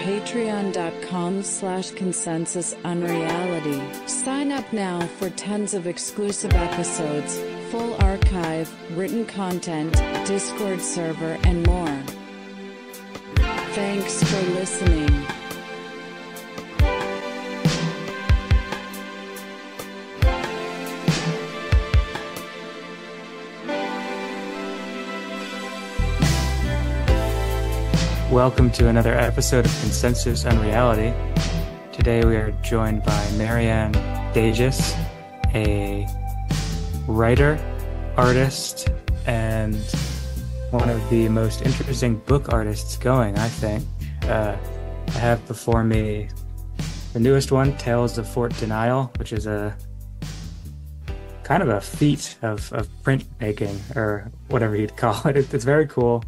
patreon.com/consensusunreality. Sign up now for tons of exclusive episodes, full archive, written content, Discord server, and more. Thanks for listening. Welcome to another episode of Consensus Unreality. Today we are joined by Marianne Dages, a writer, artist, and one of the most interesting book artists going, I think. I have before me the newest one, Tales of Fort Denial, which is a kind of a feat of printmaking, or whatever you'd call it. It's very cool.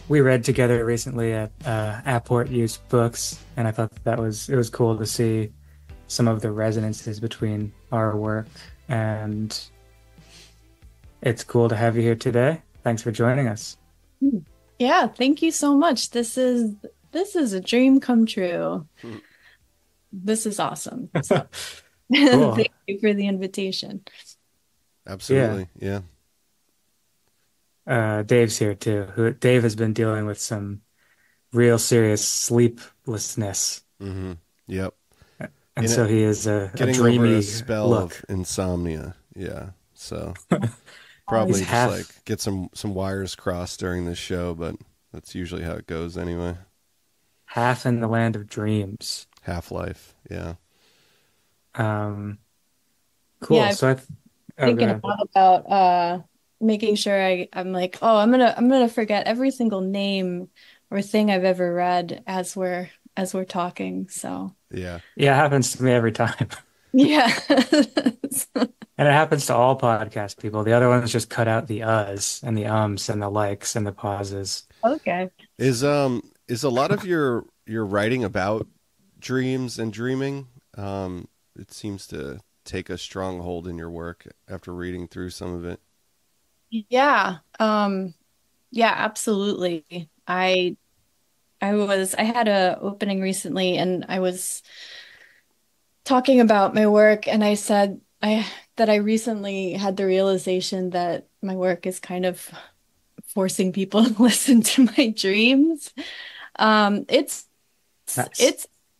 We read together recently at Apport Used Books, and I thought it was cool to see some of the resonances between our work, and it's cool to have you here today. Thanks for joining us. Yeah, thank you so much. This is a dream come true. This is awesome. So, Cool. thank you for the invitation. Absolutely, yeah. Dave's here too. Dave has been dealing with some real serious sleeplessness. Mm-hmm. Yep. And so he is a getting dreamy over a spell look. of insomnia. Yeah. So probably just like get some wires crossed during this show, but that's usually how it goes anyway. Half in the land of dreams. Half-life. Yeah. Cool. Yeah, So thinking a lot about making sure I'm like, oh, I'm gonna forget every single name or thing I've ever read as we're talking. So Yeah. Yeah, it happens to me every time. yeah. And it happens to all podcast people. The other ones just cut out the uhs and the ums and the likes and the pauses. Okay. Is a lot of your writing about dreams and dreaming? It seems to take a strong hold in your work after reading through some of it. Yeah. Yeah, absolutely. I had a opening recently, and I was talking about my work, and I said that I recently had the realization that my work is kind of forcing people to listen to my dreams. It's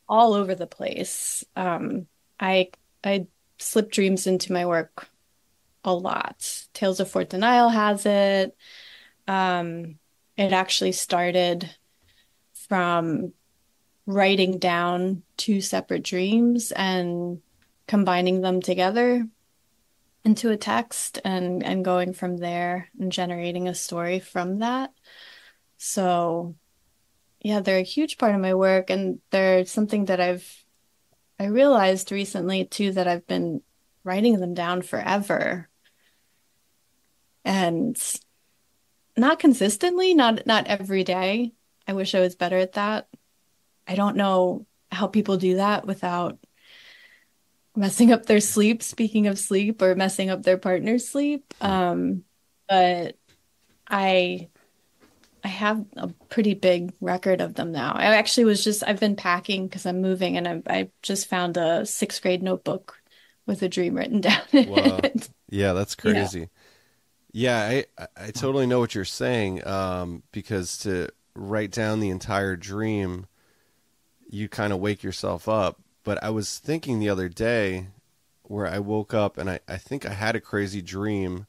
all over the place. I slip dreams into my work a lot. Tales of Fort Denial has it. It actually started from writing down two separate dreams and combining them together into a text and going from there and generating a story from that. So yeah, they're a huge part of my work, and they're something that I realized recently too, that I've been writing them down forever. And not consistently, not every day. I wish I was better at that. I don't know how people do that without messing up their sleep, speaking of sleep, or messing up their partner's sleep. But I have a pretty big record of them now. I've been packing because I'm moving, and I just found a 6th grade notebook with a dream written down in Wow. it. Yeah, that's crazy. Yeah, I totally know what you're saying, because to write down the entire dream, you kind of wake yourself up. But I was thinking the other day where I woke up and I think I had a crazy dream,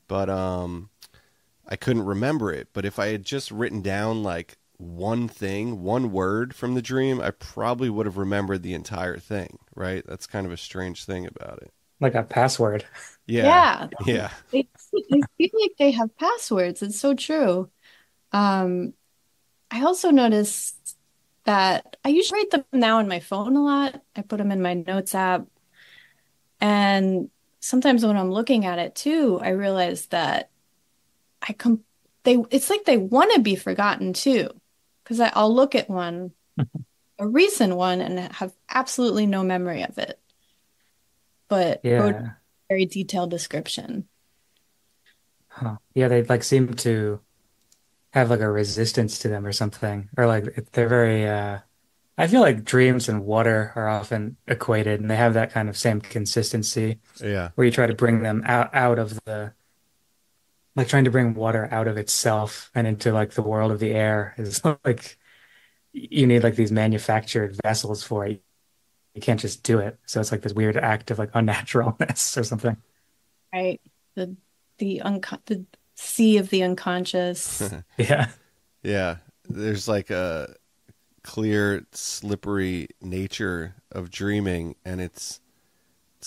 but I couldn't remember it. But if I had just written down like one thing, one word from the dream, I probably would have remembered the entire thing, right? That's kind of a strange thing about it. Like a password. Yeah. Yeah. Yeah. They feel like they have passwords. It's so true. I also noticed that I usually write them now on my phone a lot. I put them in my notes app. And sometimes when I'm looking at it too, I realize that it's like they want to be forgotten too. Because I'll look at one, a recent one, and have absolutely no memory of it. But wrote a very detailed description. Huh. Yeah, they like seem to have like a resistance to them or something, or like they're very. I feel like dreams and water are often equated, and they have that kind of same consistency Yeah. where you try to bring them out of the like trying to bring water out of itself and into like the world of the air is like you need like these manufactured vessels for it. You can't just do it. So it's like this weird act of like unnaturalness or something. Right. The the sea of the unconscious. Yeah. Yeah. There's like a clear, slippery nature of dreaming, and it's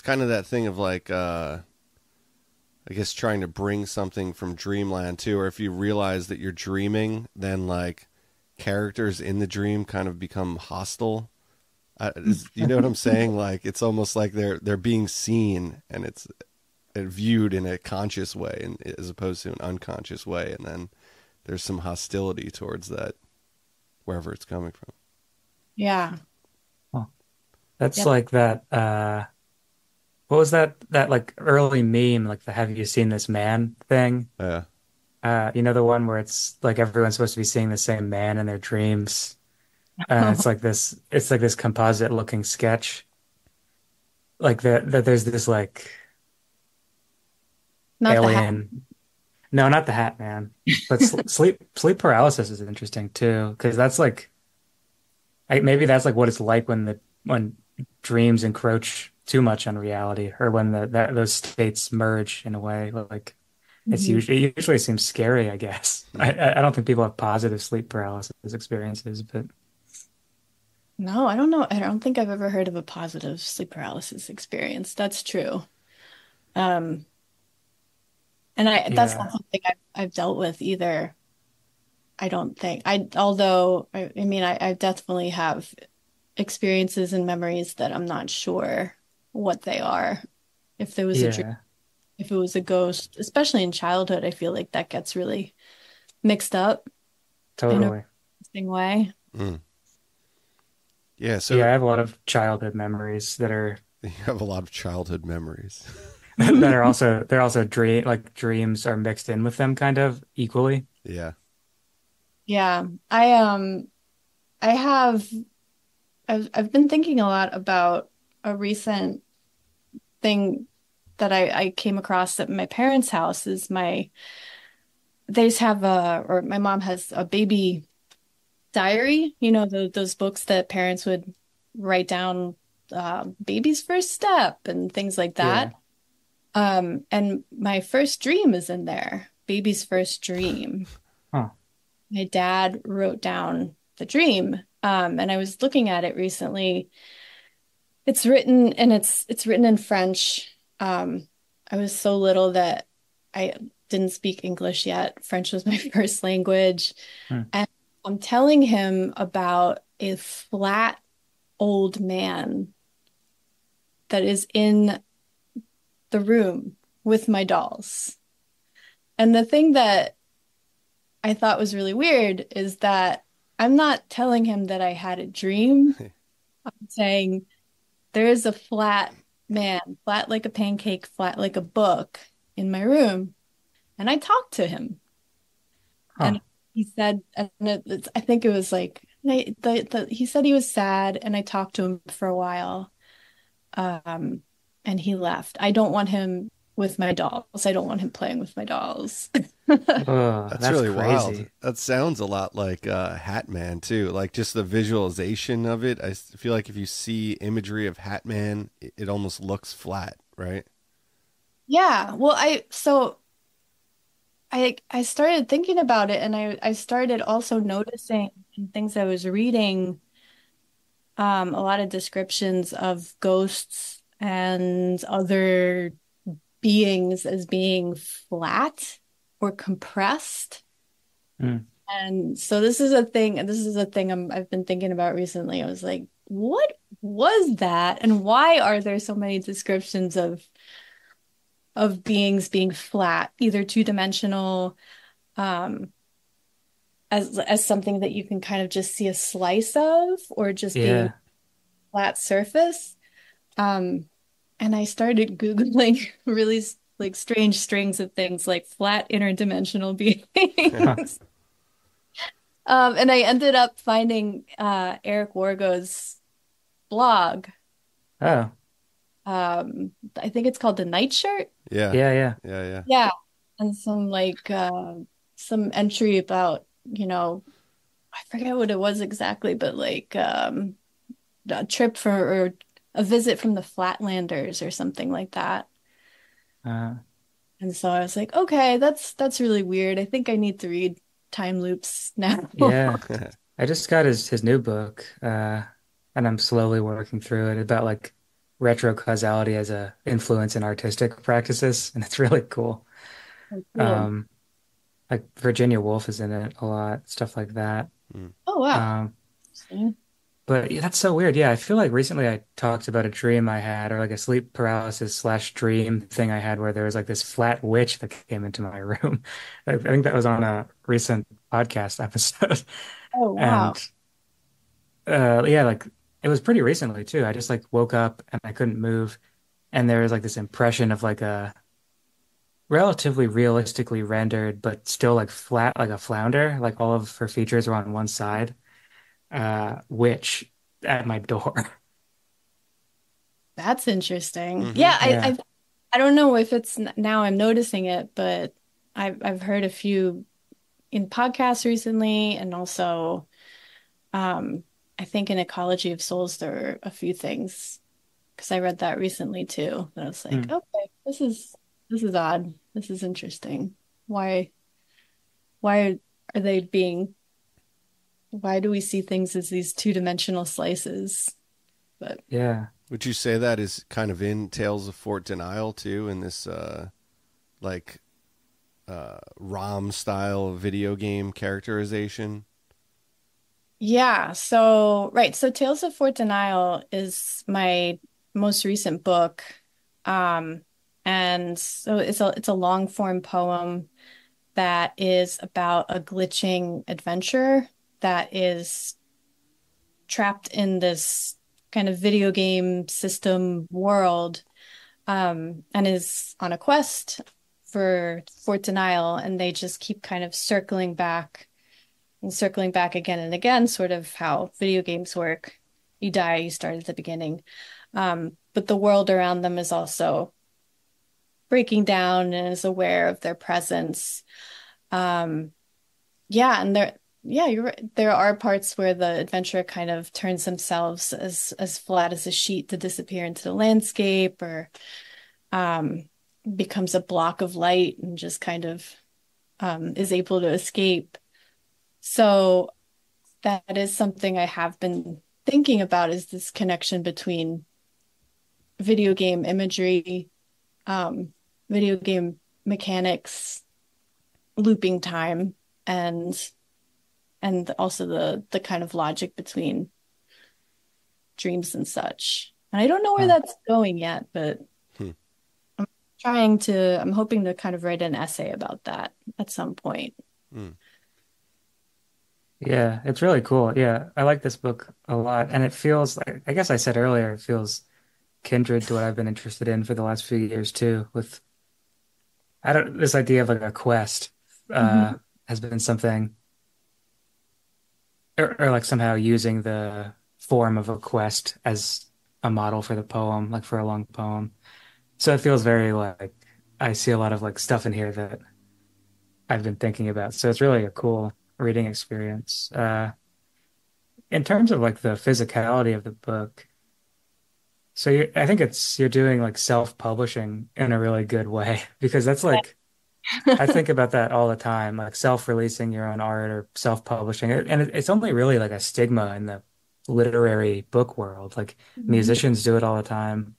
kind of that thing of like I guess trying to bring something from dreamland too, or if you realize that you're dreaming, then like characters in the dream kind of become hostile. You know what I'm saying? Like it's almost like they're being seen, and it's viewed in a conscious way, and as opposed to an unconscious way, and then there's some hostility towards that wherever it's coming from. Yeah. Well, that's Yep. like that what was that like early meme, like the have you seen this man thing? Yeah. You know the one where it's like everyone's supposed to be seeing the same man in their dreams. It's like this composite looking sketch. Like that there's this like Not the hat. alien. No, not the Hat Man. But sleep paralysis is interesting too, because that's like maybe that's like what it's like when the when dreams encroach too much on reality, or when those states merge in a way. Like Mhm. it usually seems scary, I guess. I don't think people have positive sleep paralysis experiences, but No, I don't know. I don't think I've ever heard of a positive sleep paralysis experience. That's true. Um, and that's yeah, not something I've dealt with either. I don't think. Although I mean I definitely have experiences and memories that I'm not sure what they are. If there was a dream, yeah, if it was a ghost, especially in childhood, I feel like that gets really mixed up in a totally. interesting way. Mm. Yeah. So Yeah, I have a lot of childhood memories that are you have a lot of childhood memories. that are also they're also dreams are mixed in with them kind of equally. Yeah. Yeah, I have I've been thinking a lot about a recent thing that I came across at my parents' house is they just have or my mom has a baby diary, those books that parents would write down baby's first step and things like Yeah. that. And my first dream is in there, baby's first dream. Huh. My dad wrote down the dream. And I was looking at it recently. It's written and it's written in French. I was so little that I didn't speak English yet. French was my first language. Hmm. And I'm telling him about a flat old man that is in the room with my dolls. And the thing that I thought was really weird is that I'm not telling him that I had a dream. I'm saying there is a flat man, flat like a pancake, flat like a book in my room. And I talked to him. Huh. And he said, and I think it was like, he said he was sad, and I talked to him for a while. Um, and he left. I don't want him with my dolls. I don't want him playing with my dolls. Oh, That's that's really wild. crazy. That sounds a lot like Hat Man too. Like just the visualization of it. Feel like if you see imagery of Hat Man, it almost looks flat, right? Yeah. Well, I started thinking about it, and I started also noticing in things I was reading, a lot of descriptions of ghosts and other beings as being flat or compressed. Hmm. And so this is a thing I've been thinking about recently. I was like, what was that? And why are there so many descriptions of beings being flat, either two-dimensional, um, as something that you can kind of just see a slice of, or just being Yeah. flat surface? Um, and I started Googling really like strange strings of things like flat interdimensional Huh. beings. And I ended up finding Eric Wargo's blog. Oh, I think it's called The Nightshirt. Yeah, yeah, yeah. yeah, yeah. Yeah. And some entry about, I forget what it was exactly, but like a trip for or a visit from the Flatlanders or something like that. Uh, And so I was like, okay, that's really weird. I think I need to read Time Loops now. yeah. I just got his new book, and I'm slowly working through it about like retro causality as a influence in artistic practices, and it's really cool. Cool. Um, like Virginia Woolf is in it a lot, stuff like that. Mm. Oh wow. Um, Interesting. but yeah, that's so weird. Yeah, I feel like recently I talked about a dream I had, or like a sleep paralysis slash dream thing I had, where there was like this flat witch that came into my room. I think that was on a recent podcast episode, Oh and wow. yeah, like it was pretty recently too. I just like woke up and I couldn't move, and there was like this impression of like a relatively realistically rendered, but still like flat, like a flounder. Like all of her features were on one side, witch at my door. That's interesting. Hmm. Yeah, Yeah. I don't know if it's now I'm noticing it, but I've heard a few in podcasts recently, and also um, I think in Ecology of Souls there were a few things because I read that recently too. And I was like, Hmm. okay, this is odd. This is interesting. Why why are they being? Why do we see things as these two-dimensional slices? But Yeah. Would you say that is kind of in Tales of Fort Denial too, in this like ROM style video game characterization? yeah, so right, so Tales of Fort Denial is my most recent book. Um, and so it's a long form poem that is about a glitching adventurer that is trapped in this kind of video game system world, and is on a quest for Fort Denial, and they just keep kind of circling back and circling back again and again, sort of how video games work. You die, you start at the beginning. But the world around them is also breaking down and is aware of their presence. Um, yeah, and yeah, you're right. There are parts where the adventurer kind of turns themselves as flat as a sheet to disappear into the landscape, or um, becomes a block of light and just kind of is able to escape. So that is something I have been thinking about, is this connection between video game imagery, um, video game mechanics, looping time, and also the kind of logic between dreams and such. And I don't know where Huh. that's going yet, but Hmm. I'm hoping to kind of write an essay about that at some point. Mm. Yeah, it's really cool. Yeah, I like this book a lot. And it feels like, I guess I said earlier, it feels kindred to what I've been interested in for the last few years too, with I don't this idea of like a quest Mhm. has been something or like somehow using the form of a quest as a model for the poem, like for a long poem. So it feels very like I see a lot of like stuff in here that I've been thinking about. So it's really a cool reading experience. In terms of like the physicality of the book, so I think you're doing like self-publishing in a really good way because that's like I think about that all the time, like self-releasing your own art or self-publishing it. And it's only really like a stigma in the literary book world. Like Mhm. musicians do it all the time.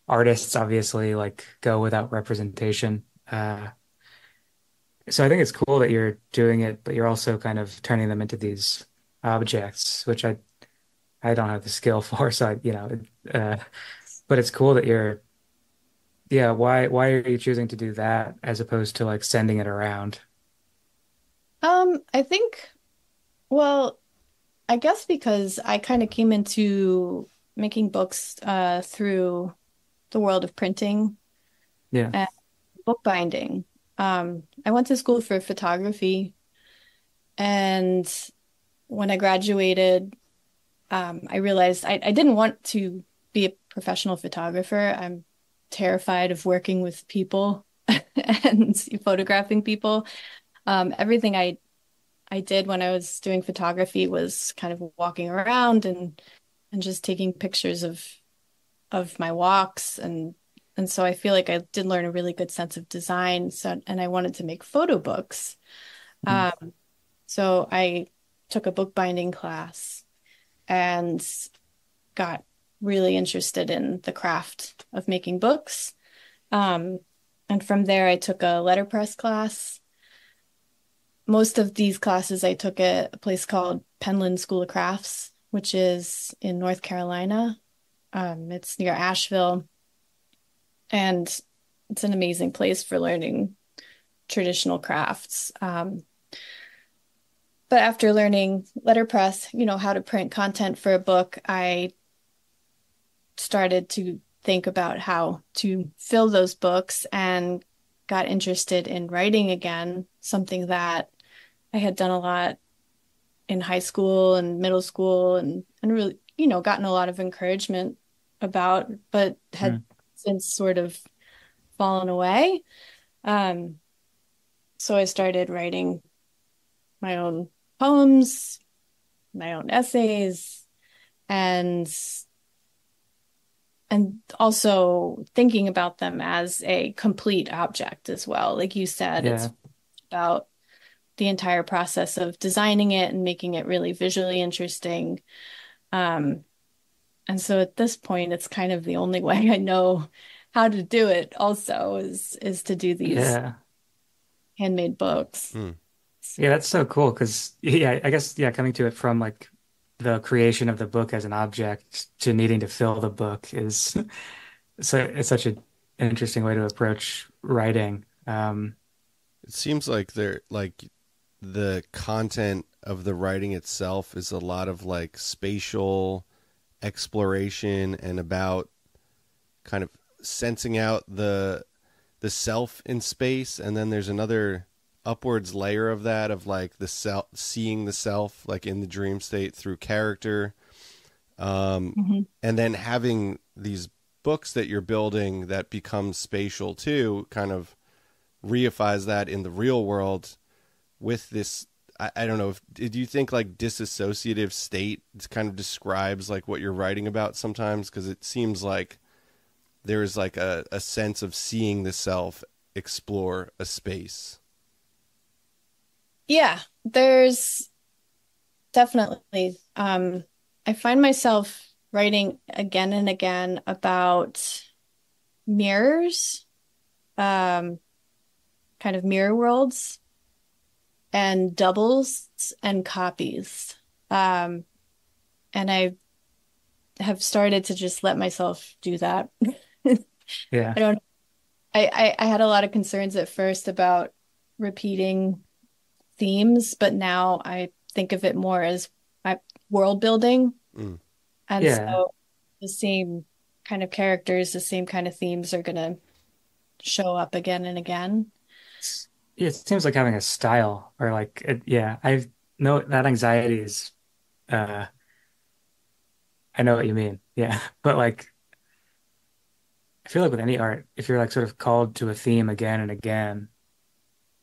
Artists obviously like go without representation. So I think it's cool that you're doing it, but you're also kind of turning them into these objects, which I don't have the skill for. So but it's cool that yeah. Why are you choosing to do that as opposed to like sending it around? I think, well, I guess because I kind of came into making books through the world of printing Yeah. and bookbinding. I went to school for photography, and when I graduated, I realized I didn't want to be a professional photographer. I'm terrified of working with people and photographing people. Everything I did when I was doing photography was kind of walking around and just taking pictures of my walks and so I feel like I did learn a really good sense of design. So and I wanted to make photo books. Mm. Um, so I took a bookbinding class and got really interested in the craft of making books. Um, and from there, I took a letterpress class. Most of these classes I took at a place called Penland School of Crafts, which is in North Carolina. It's near Asheville, and it's an amazing place for learning traditional crafts. But after learning letterpress, how to print content for a book, I started to think about how to fill those books and got interested in writing again, something that I had done a lot in high school and middle school and really, gotten a lot of encouragement about, but had Mm. since sort of fallen away. Um, so I started writing my own poems, my own essays, and also thinking about them as a complete object as well. Like you said, Yeah. it's about the entire process of designing it and making it really visually interesting. Um, and so at this point, it's kind of the only way I know how to do it also is to do these Yeah. handmade books. Hmm. Yeah, that's so cool because yeah, I guess yeah, coming to it from like the creation of the book as an object to needing to fill the book is so it's such an interesting way to approach writing. It seems like the content of the writing itself is a lot of like spatial exploration and about kind of sensing out the self in space, and then there's another upwards layer of that of like the self, seeing the self like in the dream state through character, Mhm. and then having these books that you're building that become spatial too kind of reifies that in the real world with this. I don't know if did you think like disassociative state kind of describes like what you're writing about sometimes, because it seems like there's like a sense of seeing the self explore a space. Yeah, there's definitely. I find myself writing again and again about mirrors, um, kind of mirror worlds and doubles and copies. Um, and I have started to just let myself do that. Yeah. I don't, I had a lot of concerns at first about repeating themes, but now I think of it more as my world building. Mm. And Yeah. so the same kind of characters, the same kind of themes are going to show up again and again. Yeah, it seems like having a style or like yeah, I know that anxiety is uh I know what you mean. Yeah. But like I feel like with any art, if you're like sort of called to a theme again and again,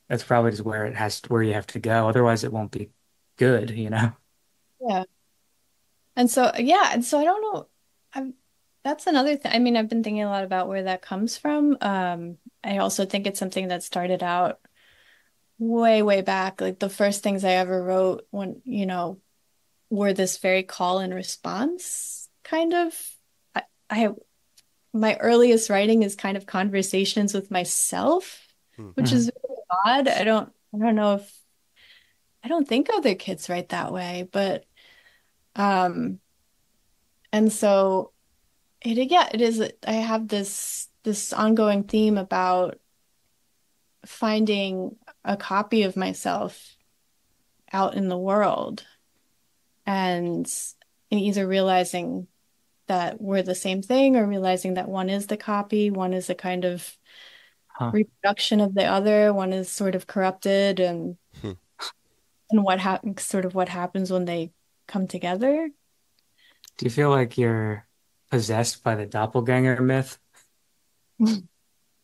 that's probably just where where you have to go. Otherwise it won't be good, you know? Yeah. And so, yeah. And so I don't know. That's another thing. I mean, I've been thinking a lot about where that comes from. I also think it's something that started out way, way back. Like the first things I ever wrote when, were this very call and response kind of. I my earliest writing is kind of conversations with myself, Hmm. which Mhm. is really odd. I don't know if I don't think other kids write that way, but um, and so yeah, it is. I have this ongoing theme about finding a copy of myself out in the world and either realizing that we're the same thing or realizing that one is the copy, one is a kind of Huh. reproduction of the other, one is sort of corrupted and Hmm. and what happens when they come together. Do you feel like you're possessed by the doppelganger myth?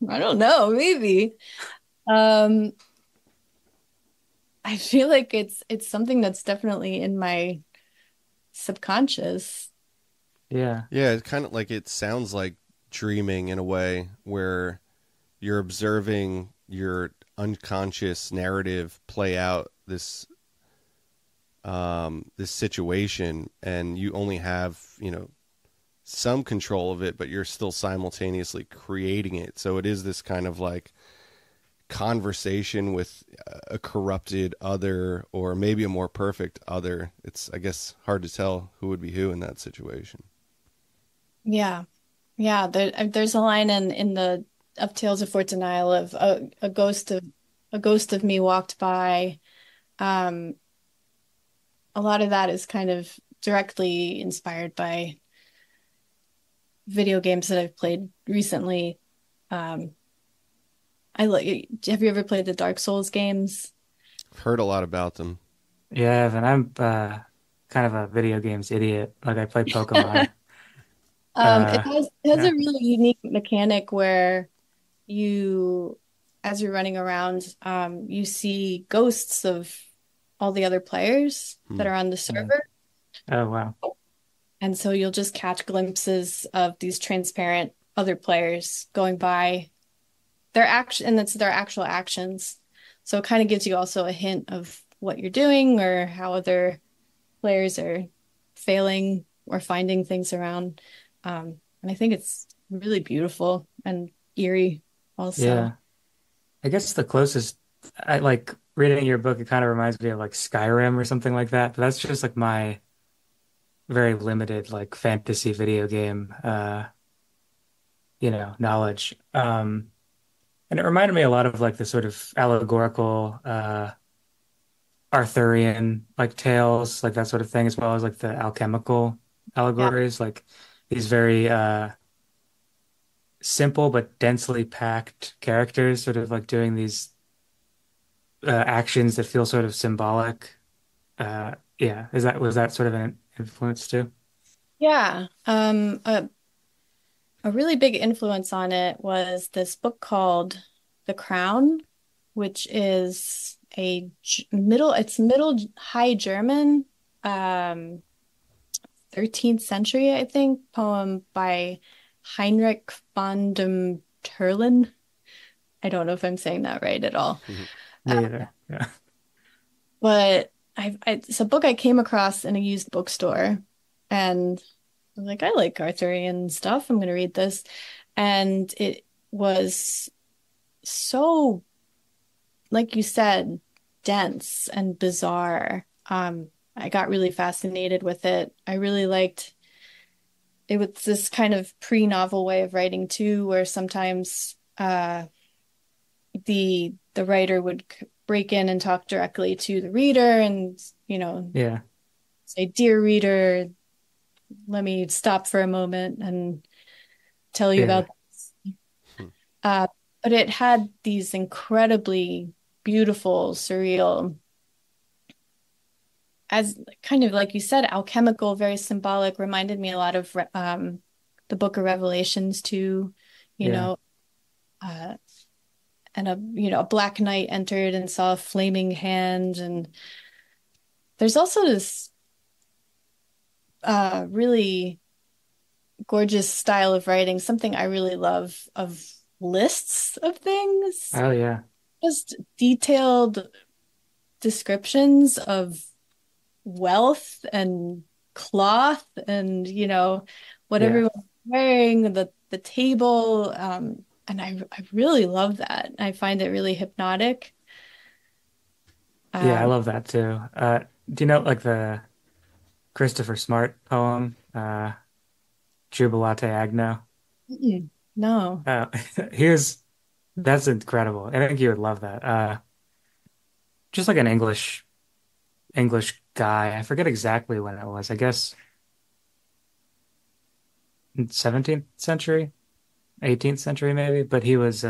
I don't know, maybe. Um, I feel like it's something that's definitely in my subconscious. Yeah. Yeah, it kind of like it sounds like dreaming in a way where you're observing your unconscious narrative play out this situation, and you only have, some control of it, but you're still simultaneously creating it. So it is this kind of like conversation with a corrupted other, or maybe a more perfect other. It's, I guess, hard to tell who would be who in that situation. Yeah. Yeah, there's a line in the of Tales of Fort Denial of a ghost of me walked by. Um, a lot of that is kind of directly inspired by video games that I've played recently. Um, I like, have you ever played the Dark Souls games? I've heard a lot about them. Yeah, and I'm kind of a video games idiot. Like I play Pokemon. It Uh, has a yeah. really unique mechanic where you, as you're running around, you see ghosts of all the other players Hmm. that are on the Yeah. server. Oh wow. And so you'll just catch glimpses of these transparent other players going by their action, and it's their actual actions. So it kind of gives you also a hint of what you're doing or how other players are failing or finding things around. And I think it's really beautiful and eerie also. Yeah. I guess the closest I like reading your book, it kind of reminds me of like Skyrim or something like that. But that's just like my very limited like fantasy video game knowledge. And it reminded me a lot of like the sort of allegorical Arthurian like tales, like that sort of thing, as well as like the alchemical Yeah. allegories, like these very simple but densely packed characters sort of like doing these actions that feel sort of symbolic. Yeah, was that sort of an influence too? Yeah. A really big influence on it was this book called The Crown, which is it's middle high German, um, 13th century, I think, poem by Heinrich von dem Terlen. I don't know if I'm saying that right at all. Uh, Me either. Yeah. but it's a book I came across in a used bookstore, and I was like, I like Arthurian stuff. I'm going to read this. And it was so, like you said, dense and bizarre. I got really fascinated with it. I really liked it was this kind of pre-novel way of writing too, where sometimes the writer would break in and talk directly to the reader and, you know, Yeah. say, "Dear reader, let me stop for a moment and tell you Yeah. about this." Uh, but it had these incredibly beautiful, surreal, as kind of like you said, alchemical, very symbolic, reminded me a lot of the Book of Revelations too, you Yeah. know, uh, and a black knight entered and saw a flaming hand. And there's also this really gorgeous style of writing, something I really love, of lists of things, Oh yeah. just detailed descriptions of wealth and cloth and what Yeah. everyone's wearing, the table, and I really love that. I find it really hypnotic. Yeah, I Um, love that too. Do you know like the Christopher Smart poem, Jubilate Agno? no. Uh, here's that's incredible. I think you would love that. Just like an English guy. I forget exactly when it was. I guess 17th century, 18th century maybe, but he was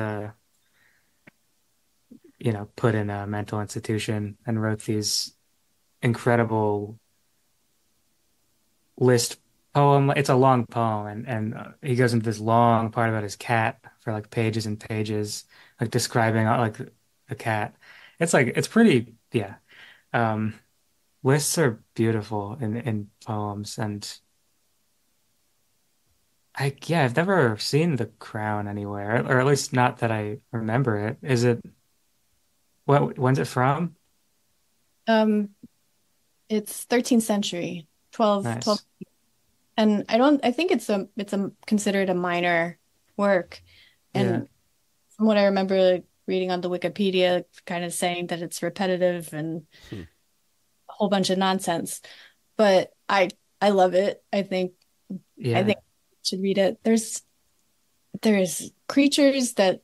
put in a mental institution and wrote these. incredible list poem. It's a long poem, and he goes into this long part about his cat for like pages and pages, like describing like the cat. It's like it's pretty, yeah. Um, Lists are beautiful in poems, and I've never seen The Crown anywhere, or at least not that I remember it. Is it when's it from? Um, it's 13th century, 12. Nice. And I think it's a considered a minor work. Yeah. And from what I remember reading on the Wikipedia, kind of saying that it's repetitive and Hmm. a whole bunch of nonsense. But I love it. I think Yeah. you should read it. There's creatures that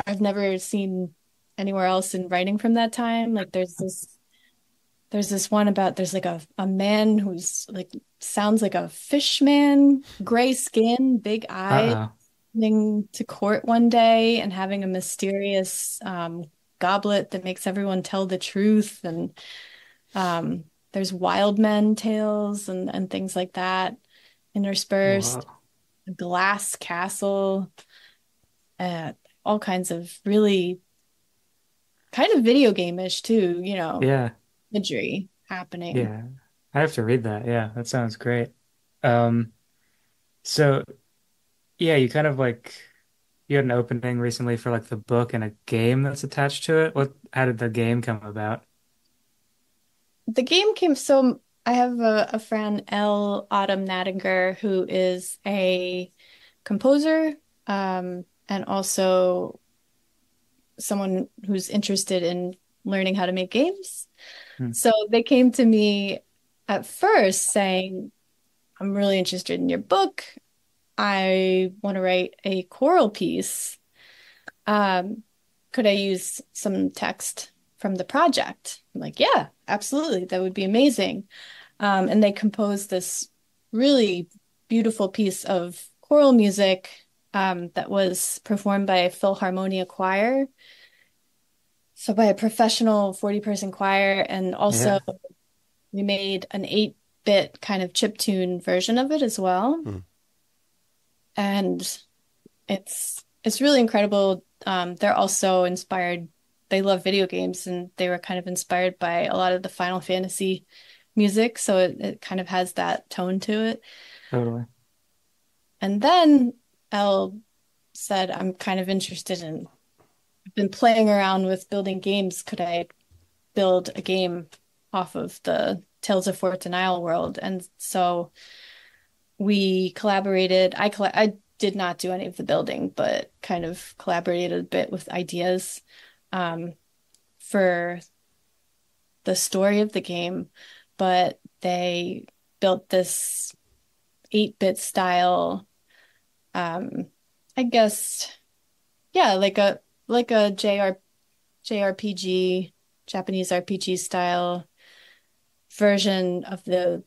I've never seen anywhere else in writing from that time. Like there's this one about there's like a man who's like sounds like a fish man, gray skin, big eyes, Uh-oh. coming to court one day and having a mysterious goblet that makes everyone tell the truth. And there's wild men tales and things like that interspersed. Whoa. A glass castle, uh, all kinds of really kind of video game-ish too, Yeah. imagery happening. Yeah. I have to read that. Yeah, that sounds great. Um, so yeah, you kind of like you had an opening recently for like the book and a game that's attached to it. How did the game come about? The game came so I have a friend, L. Autumn Nadinger, who is a composer, and also someone who's interested in learning how to make games. Hmm. So they came to me at first saying, I'm really interested in your book. I want to write a choral piece. Um, could I use some text from the project? I'm like, yeah, absolutely. That would be amazing. And they composed this really beautiful piece of choral music that was performed by a Philharmonia choir. So by a professional 40-person choir. And also Yeah. we made an 8-bit kind of chiptune version of it as well. Hmm. And it's really incredible. They're also inspired. They love video games, and they were kind of inspired by a lot of the Final Fantasy music, so it kind of has that tone to it. Totally. And then Elle said, "I'm kind of interested in. I've been playing around with building games. Could I build a game off of the Tales of Fort Denial world?" And so we collaborated. I did not do any of the building, but kind of collaborated a bit with ideas um, for the story of the game. But they built this 8-bit style, um, I guess, yeah, like a JRPG, Japanese RPG style version of the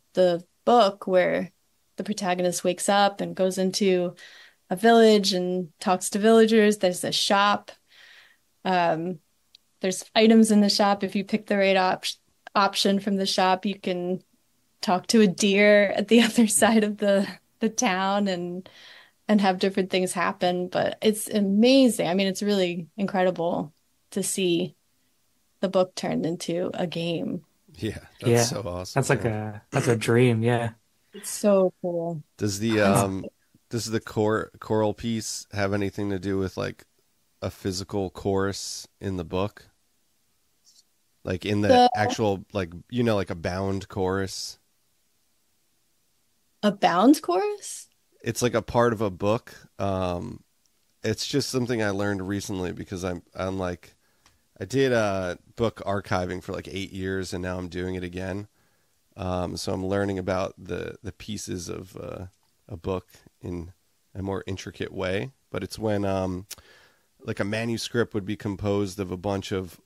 book where the protagonist wakes up and goes into a village and talks to villagers. There's a shop. Um, there's items in the shop. If you pick the right option from the shop, you can talk to a deer at the other side of the town and have different things happen. But it's amazing. I mean, it's really incredible to see the book turned into a game. Yeah, that's Yeah. so awesome. That's like Yeah. that's a dream. Yeah. It's so cool. Does the Oh, choral piece have anything to do with like a physical chorus in the book? Like in the The actual like like a bound chorus? A bound chorus? It's like a part of a book. It's just something I learned recently because I'm like I did book archiving for like 8 years and now I'm doing it again. So I'm learning about the pieces of a book in a more intricate way. But it's when like a manuscript would be composed of a bunch of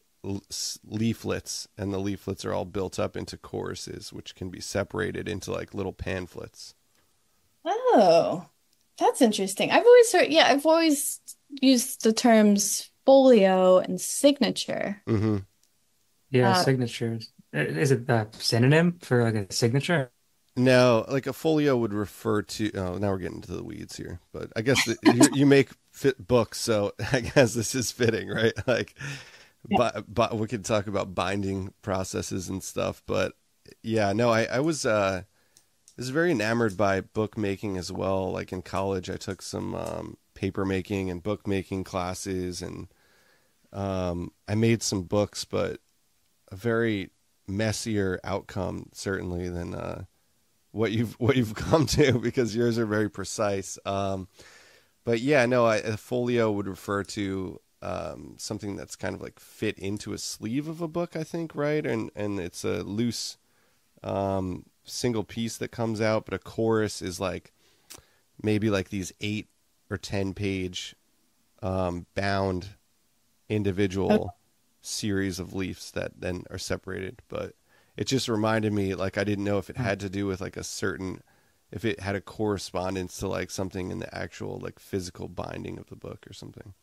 leaflets, and the leaflets are all built up into choruses, which can be separated into like little pamphlets. Oh, that's interesting. I've always used the terms folio and signature. Mm-hmm. yeah. Uh, Signatures. Is it a synonym for like a signature? No, like a folio would refer to. Oh, now we're getting into the weeds here, but I guess you make fit books, so I guess this is fitting, right? Like, Yeah. but we could talk about binding processes and stuff, but yeah, no, I was very enamored by bookmaking as well. Like in college, I took some paper making and bookmaking classes, and I made some books, but a very messier outcome certainly than what you've come to because yours are very precise. But yeah, no, a folio would refer to something that's kind of like fit into a sleeve of a book, I think, right? And it's a loose single piece that comes out, but a chorus is like maybe like these 8 or 10 page bound Okay. individual series of leaves that then are separated. But it just reminded me, like, I didn't know if it Hmm. had to do with like a certain, if it had a correspondence to like something in the actual like physical binding of the book or something.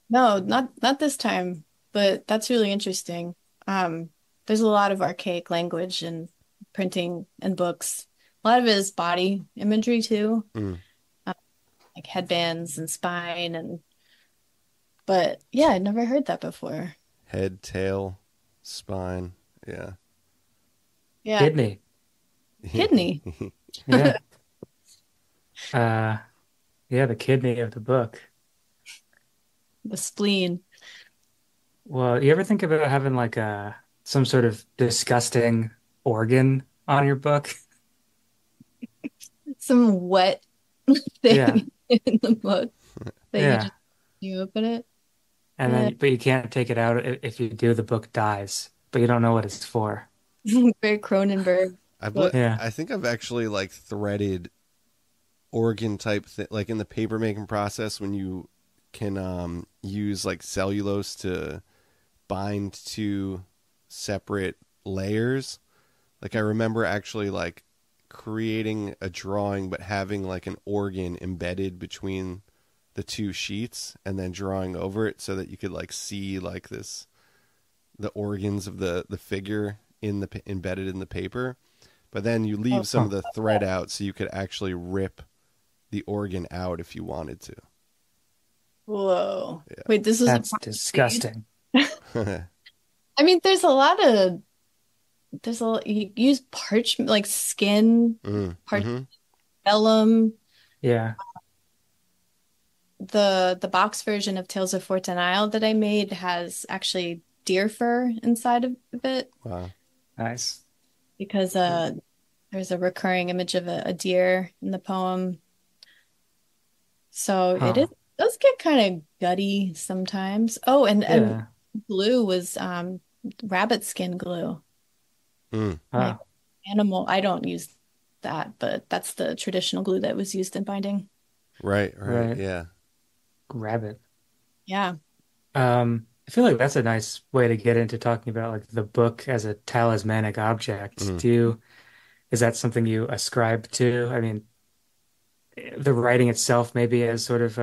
No, not this time, but that's really interesting. Um, there's a lot of archaic language in printing and books. A lot of it is body imagery too, Mm. uh, like headbands and spine and but yeah, I'd never heard that before. Head, tail, spine. Yeah. Yeah, Kidney. kidney, Yeah. Uh, yeah, the kidney of the book. the spleen. Well, you ever think about having like a some sort of disgusting organ on your book? Some wet Yeah. thing in the book that you Yeah. just you open it. And Yeah, then but you can't take it out if you do, the book dies, but you don't know what it's for. very Cronenberg book. Yeah. I think I've actually like threaded organ type thing, like in the paper making process when you can use like cellulose to bind to separate layers. Like I remember actually like creating a drawing but having like an organ embedded between the two sheets and then drawing over it so that you could like see like this the organs of the figure in the embedded in the paper. But then you Oh, leave some Huh. of the thread out so you could actually rip the organ out if you wanted whoa. Wait, this was a That's part made? disgusting. to. I mean, there's a you use parchment like skin, Mm, parch mm-hmm. vellum. Yeah. The box version of Tales of Fortune Isle that I made has actually deer fur inside of it Wow. Nice. because there's a recurring image of a deer in the poem. So Huh. does get kind of gutty sometimes. Oh, and Yeah. glue was rabbit skin glue. Mm, Like Huh. animal, I don't use that, but that's the traditional glue that was used in binding. right, right, Right. yeah. Grab it. Yeah. I feel like that's a nice way to get into talking about like the book as a talismanic object. Mm. Is that something you ascribe to? I mean, the writing itself maybe as sort of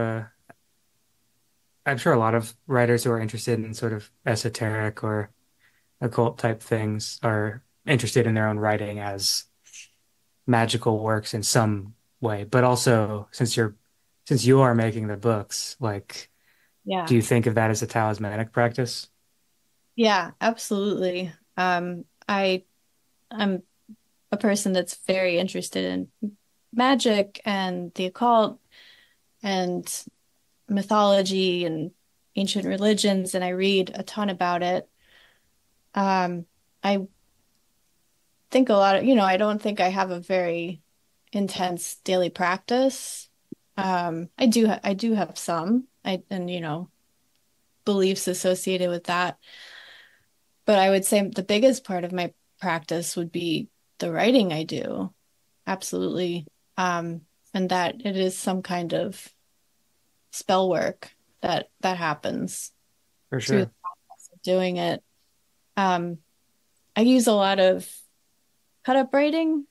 I'm sure a lot of writers who are interested in sort of esoteric or occult type things are interested in their own writing as magical works in some way. But also, since you are making the books, like, do Yeah. you think of that as a talismanic practice? Yeah, absolutely. I'm a person that's very interested in magic and the occult and mythology and ancient religions, and I read a ton about it. I think a lot of, I don't think I have a very intense daily practice. I do have some, and beliefs associated with that. But I would say the biggest part of my practice would be the writing I do. Absolutely. And that it is some kind of spell work that happens For through the sure. process of doing it. Um, I use a lot of cut up writing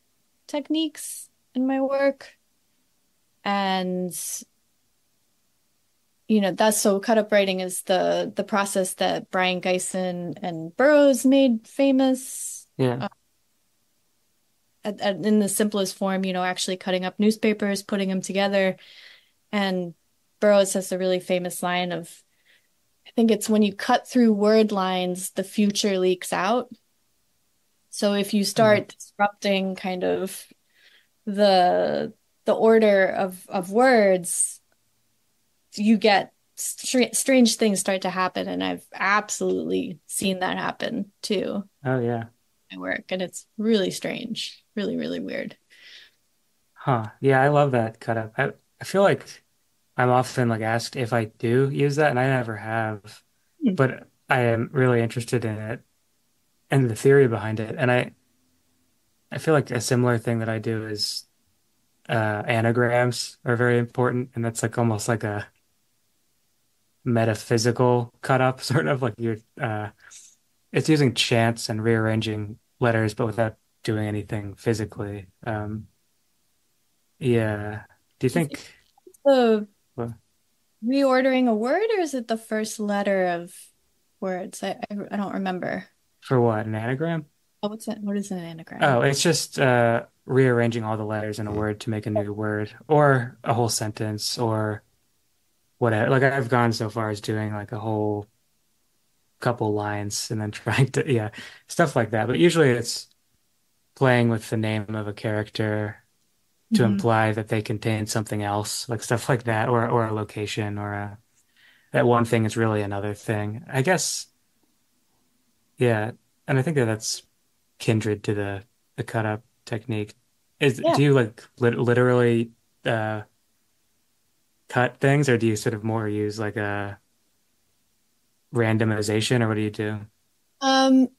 techniques in my work. And that's so cut up writing is the process that Brian Gysin and Burroughs made famous Yeah. in the simplest form, actually cutting up newspapers, putting them together. And Burroughs has a really famous line of, I think it's when you cut through word lines, the future leaks out. So if you Uh, start disrupting kind of the order of words, you get strange things start to happen, and I've absolutely seen that happen too oh yeah. in my work, and it's really strange, really, really weird. Huh. Yeah, I love that cut up. I feel like I'm often like asked if I do use that, and I never have, Hmm. but I am really interested in it and the theory behind it. And I feel like a similar thing that I do is anagrams are very important, and that's like almost like a metaphysical cut up, sort of like you're it's using chants and rearranging letters, but without doing anything physically. Yeah. Do you Do you think think the well, reordering a word, or is it the first letter of words? I don't remember. for what, an anagram? Oh, what's that? What is an anagram? Oh, it's just rearranging all the letters in a Hmm. word to make a new word or a whole sentence or whatever. Like I've gone so far as doing like a whole couple lines and then trying to, yeah, stuff like that. But usually it's playing with the name of a character to Hmm. imply that they contain something else, like stuff like that, or a location or that one thing is really another thing. I guess, yeah. And I think that that's kindred to the cut up technique. Yeah. Do you like literally uh cut things, or do you sort of more use like a randomization, or what do you do? Um,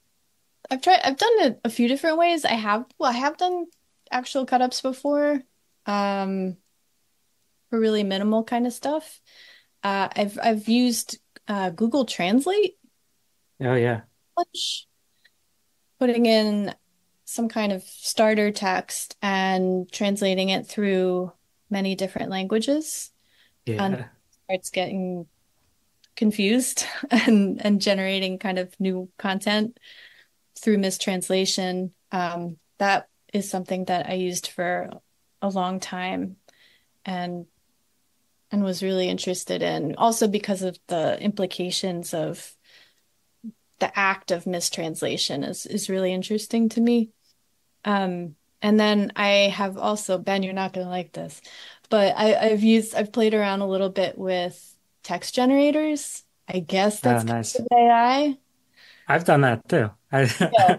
I've done it a few different ways. I have done actual cut ups before, um, for really minimal kind of stuff. I've used Google Translate, Oh yeah. which putting in some kind of starter text and translating it through many different languages, and Yeah. starts getting confused and generating kind of new content through mistranslation. That is something that I used for a long time and was really interested in, also because of the implications of the act of mistranslation is really interesting to me. And then I have also, Ben, you're not going to like this, but I've played around a little bit with text generators. I guess Oh, that's kind nice. of AI. I've done that too. Yeah.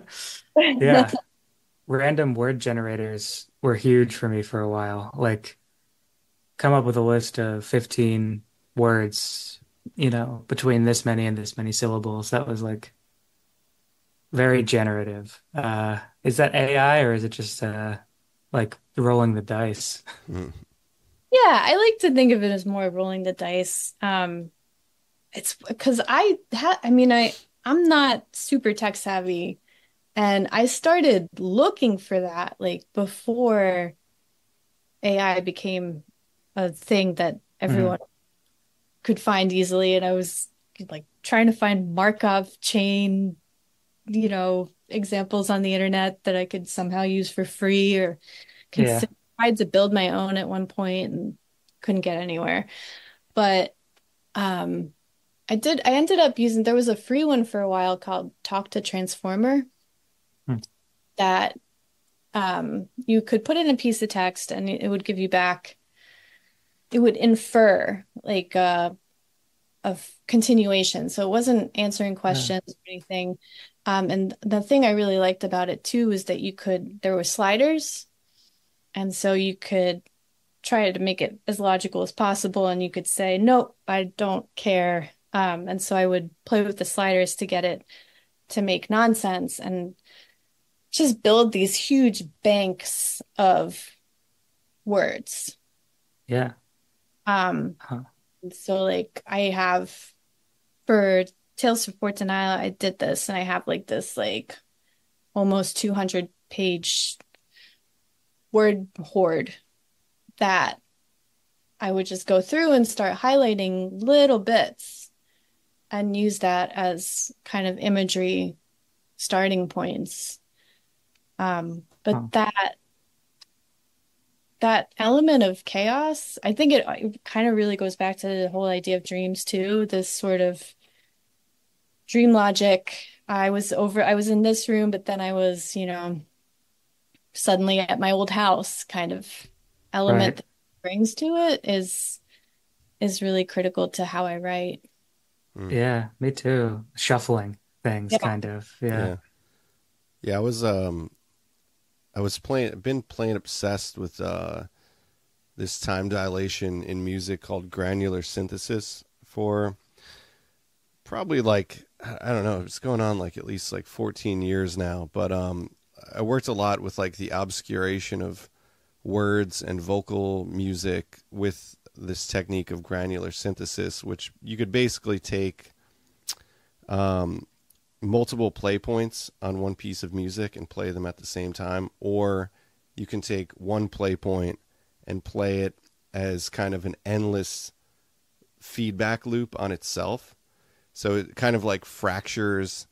Yeah. Random word generators were huge for me for a while. Like come up with a list of 15 words, between this many and this many syllables. That was like very generative. Is that AI or is it just like rolling the dice? Hmm. Yeah, I like to think of it as more rolling the dice. It's because I'm not super tech savvy, and I started looking for that like before AI became a thing that Mhm. everyone could find easily, and I was like trying to find Markov chain, examples on the internet that I could somehow use for free, or Yeah. consider tried to build my own at one point and couldn't get anywhere. But um I ended up using, there was a free one for a while called Talk to Transformer Hmm. that you could put in a piece of text and it would give you back, it would infer like of continuation. So it wasn't answering Uh, questions or anything. And the thing I really liked about it too was that there were sliders. And so you could try to make it as logical as possible. And you could say, nope, I don't care. And so I would play with the sliders to get it to make nonsense and just build these huge banks of words. yeah. Um, Huh. so like I have for Tales from Fort Denial, I did this and I have like this like almost 200-page word hoard that I would just go through and start highlighting little bits and use that as kind of imagery starting points. But Oh, that element of chaos, I think it kind of really goes back to the whole idea of dreams too, this sort of dream logic. I was in this room, but then I was, suddenly at my old house kind of element right. that brings to it is really critical to how I write. Mm. Yeah, me too. Shuffling things, Yeah. kind of. Yeah. Yeah. Yeah, I was been playing obsessed with this time dilation in music called granular synthesis for probably like I don't know, it's going on like at least like 14 years now, but I worked a lot with like the obscuration of words and vocal music with this technique of granular synthesis, which you could basically take um, multiple play points on one piece of music and play them at the same time, or you can take one play point and play it as kind of an endless feedback loop on itself. So it kind of like fractures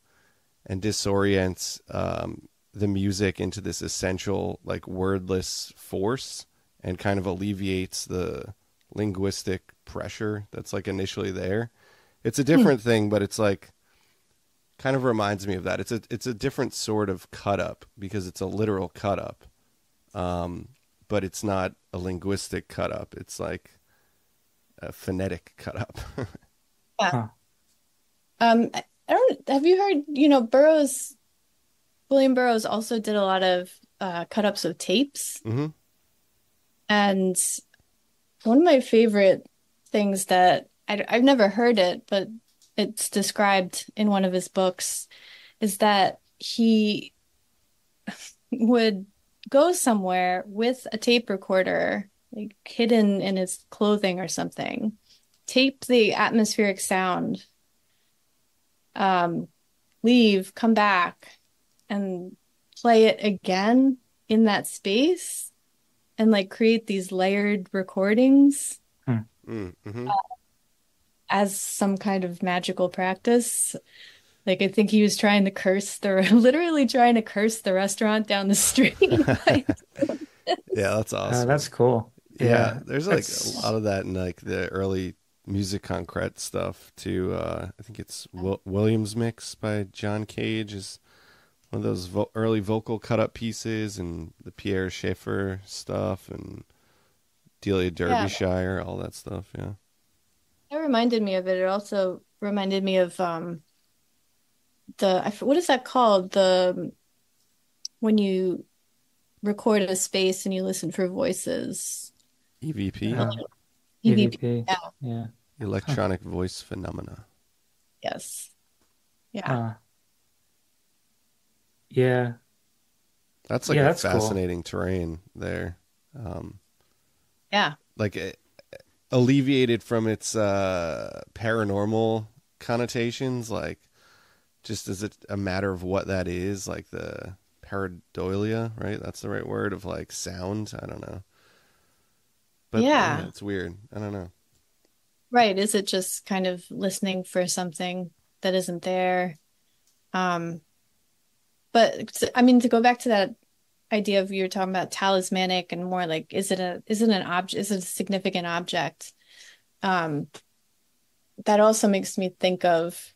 and disorients the music into this essential, like wordless force and kind of alleviates the linguistic pressure that's like initially there. It's a different thing, but it's like kind of reminds me of that. It's a different sort of cut up because it's a literal cut up, but it's not a linguistic cut up. It's like a phonetic cut up. Yeah. Huh. I don't, have you heard, William Burroughs also did a lot of cut-ups of tapes. hmm And one of my favorite things that I've never heard it, but it's described in one of his books, is that he would go somewhere with a tape recorder, like hidden in his clothing or something, tape the atmospheric sound, um, leave, come back, and play it again in that space and like create these layered recordings Hmm. Mm-hmm. as some kind of magical practice. Like I think he was trying to curse the literally trying to curse the restaurant down the street. Yeah, that's awesome. That's cool. Yeah, Yeah. there's like a That's lot of that in like the early music concrete stuff too. I think it's Williams Mix by John Cage is one of those early vocal cut up pieces, and the Pierre Schaeffer stuff, and Delia Yeah, Derbyshire, all that stuff. Yeah. that reminded me of it. It also reminded me of what is that called? The when you record a space and you listen for voices. EVP, uh, EVP. EVP. Yeah. Yeah. Huh. electronic voice phenomena. Yes. Yeah. Uh, yeah. That's like Yeah, a that's cool. fascinating terrain there. Um, Yeah. like alleviated from its paranormal connotations, like just as a matter of what that is, like the pareidolia, right? That's the right word of like sound. I don't know, but yeah, Yeah. it's weird. I don't know. Right. Is it just kind of listening for something that isn't there? Um, but I mean, to go back to that idea of you were talking about talismanic and more like, is it an object? Is it a significant object? Um, that also makes me think of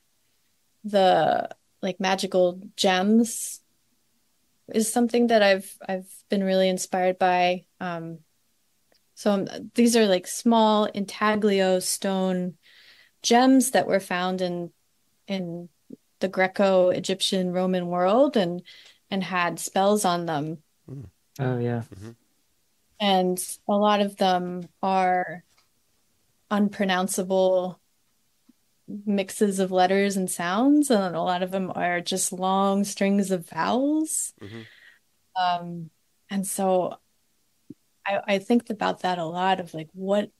the like magical gems is something that I've been really inspired by. These are like small intaglio stone gems that were found in the Greco-Egyptian Roman world and had spells on them. Oh, yeah. Mm-hmm. And a lot of them are unpronounceable mixes of letters and sounds, and a lot of them are just long strings of vowels. Mm-hmm. Um, and so I think about that a lot of like what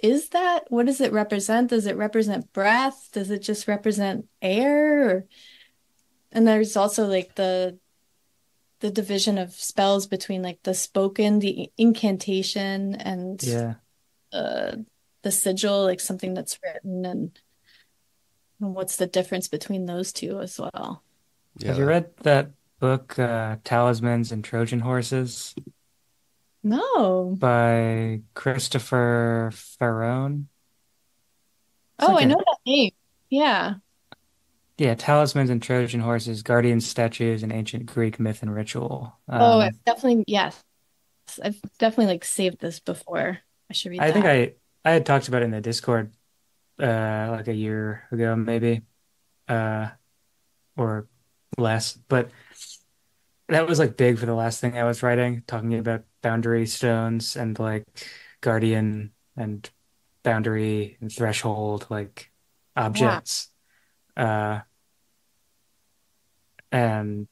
is that? What does it represent? Does it represent breath? Does it just represent air? And there's also like the division of spells between like the spoken, the incantation, and Yeah. the sigil, like something that's written, and what's the difference between those two as well. Have you Yeah. read that book, Talismans and Trojan Horses No. by Christopher Farone? It's Oh, like I know a that name. Yeah. Yeah, Talismans and Trojan Horses, Guardian Statues in Ancient Greek Myth and Ritual. Oh, I've definitely, yes. I've definitely like saved this before. I should read I think that. I had talked about it in the Discord like a year ago, maybe, uh, or less. But that was like big for the last thing I was writing, talking about boundary stones and like guardian and boundary and threshold like Yeah. objects. Uh, and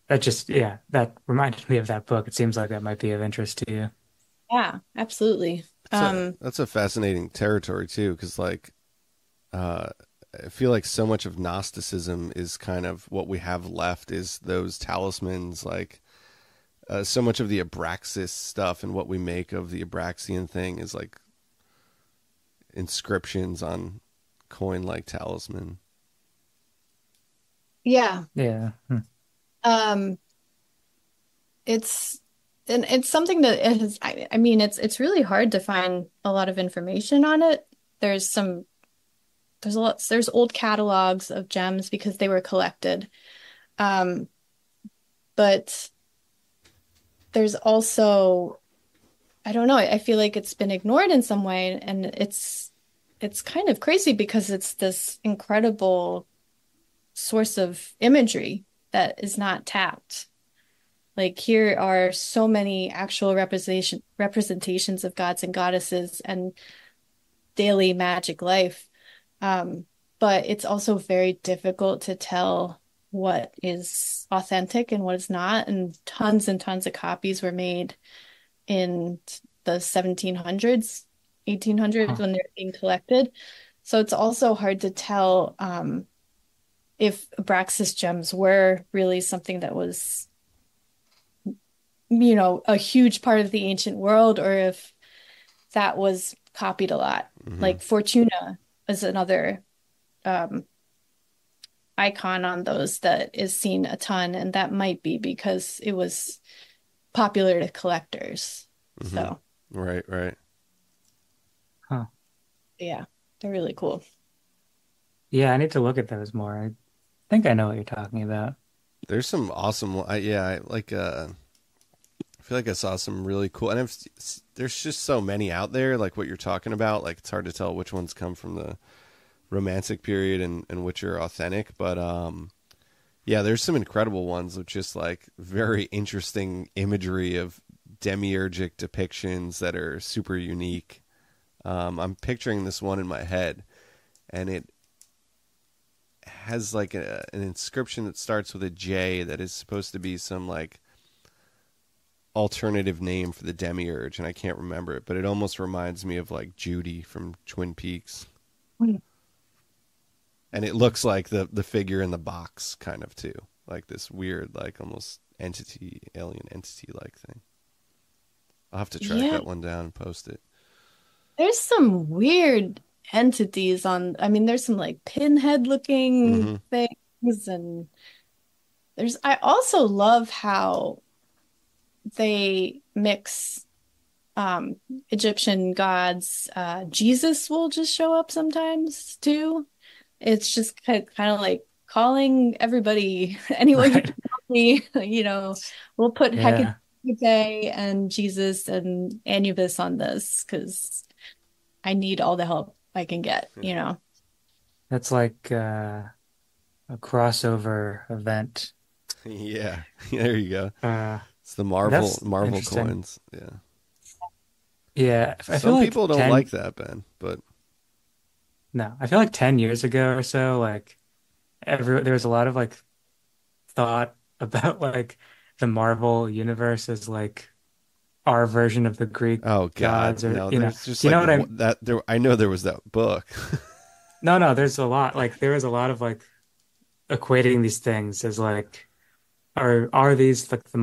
that just, yeah, that reminded me of that book. It seems like that might be of interest to you. Yeah, absolutely. That's a fascinating territory too, because uh, I feel like so much of Gnosticism is kind of what we have left is those talismans, like so much of the Abraxas stuff and what we make of the Abraxian thing is like inscriptions on coin like talisman. Yeah. Yeah. Um, it's and it's something that it has, I mean, it's really hard to find a lot of information on it. There's some there's old catalogs of gems because they were collected. Um, but there's also, I don't know, I feel like it's been ignored in some way, and it's kind of crazy because it's this incredible source of imagery that is not tapped. Like here are so many actual representations of gods and goddesses and daily magic life. Um, but it's also very difficult to tell what is authentic and what is not. And tons of copies were made in the 1700s, 1800s Huh. when they're being collected. So it's also hard to tell if Abraxas gems were really something that was, a huge part of the ancient world, or if that was copied a lot. Hmm. Like Fortuna is another um, icon on those that is seen a ton, and that might be because it was popular to collectors. Hmm. So, Right, right. Huh. yeah, they're really cool. Yeah, I need to look at those more. I think I know what you're talking about. There's some awesome. Yeah, I like. I feel like I saw some really cool, and there's just so many out there. Like what you're talking about, like it's hard to tell which ones come from the romantic period and which are authentic. But yeah, there's some incredible ones with just like very interesting imagery of demiurgic depictions that are super unique. I'm picturing this one in my head, and it has like an inscription that starts with a J that is supposed to be some like alternative name for the demiurge, and I can't remember it, but it almost reminds me of like Judy from Twin Peaks. Mm. And it looks like the figure in the box kind of too, like this weird, like almost alien entity like thing. I'll have to track Yeah, that one down and post it. there's some weird entities on, I mean, there's some like pinhead looking Hmm. things, and I also love how they mix um Egyptian gods. Jesus will just show up sometimes too. It's just kind of like calling everybody, anyone who Right. can help me, we'll put Hecate Yeah. and Jesus and Anubis on this because I need all the help I can get. That's like a crossover event. Yeah, there you go. Uh, It's the Marvel that's Marvel interesting. coins. Yeah, Yeah, I feel some like people don't like that, Ben, but no, I feel like 10 years ago or so, like there was a lot of like thought about like the Marvel universe as like our version of the Greek oh gods, God, or no, there's just do you know like what I'm? that. There, I know there was that book. No, no, there's a lot. Like there was a lot of like equating these things as like are these like the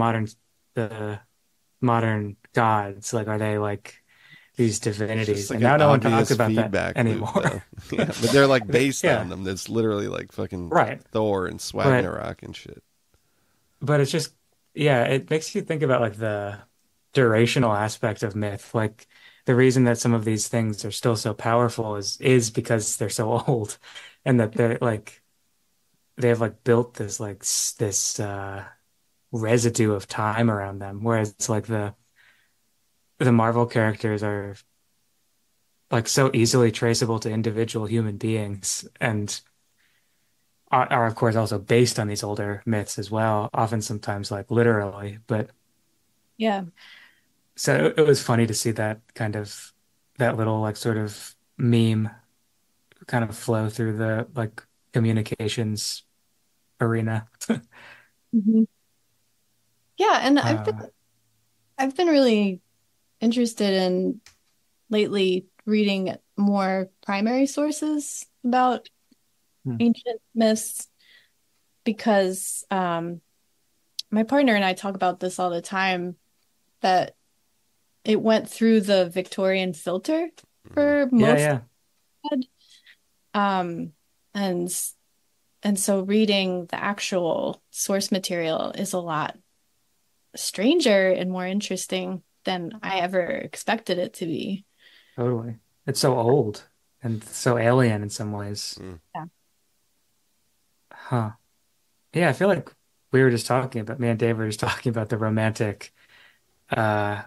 modern gods? Like are they like these It's just divinities, like and an now no one talks obvious about that feedback loop, anymore. though. Yeah, but they're like based Yeah, on them. It's literally like fucking right. Thor and But Swagnarok and shit. it's just, yeah, it makes you think about like the durational aspect of myth. Like the reason that some of these things are still so powerful is because they're so old, and that they're like they have like built this like this residue of time around them. Whereas it's like the Marvel characters are like so easily traceable to individual human beings and are of course also based on these older myths as well, often sometimes like literally. But Yeah. so it was funny to see that kind of that little like sort of meme kind of flow through the like communications arena. Mhm. Yeah, and Uh, I've been really interested in lately reading more primary sources about hmm. ancient myths because my partner and I talk about this all the time that it went through the Victorian filter Mhm. for Yeah, most yeah, of it. Um, and so reading the actual source material is a lot stranger and more interesting than I ever expected it to be. totally. It's so old and so alien in some ways. Mm. Yeah. Huh. Yeah, I feel like we were just talking about me and Dave were just talking about the romantic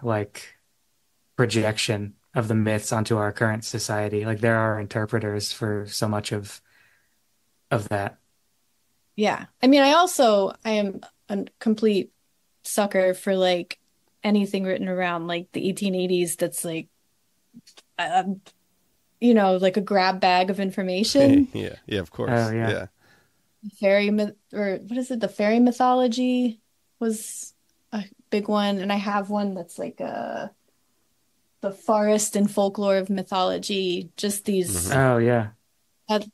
like projection of the myths onto our current society. Like there are interpreters for so much of that. Yeah. I mean, I am a complete sucker for like anything written around like the 1880s that's like um, like a grab bag of information. Yeah, yeah, of Oh course. yeah. Yeah. Fairy myth or what is it? The fairy mythology was a big one, and I have one that's like the forest and folklore of mythology. Just these Hmm. Oh yeah.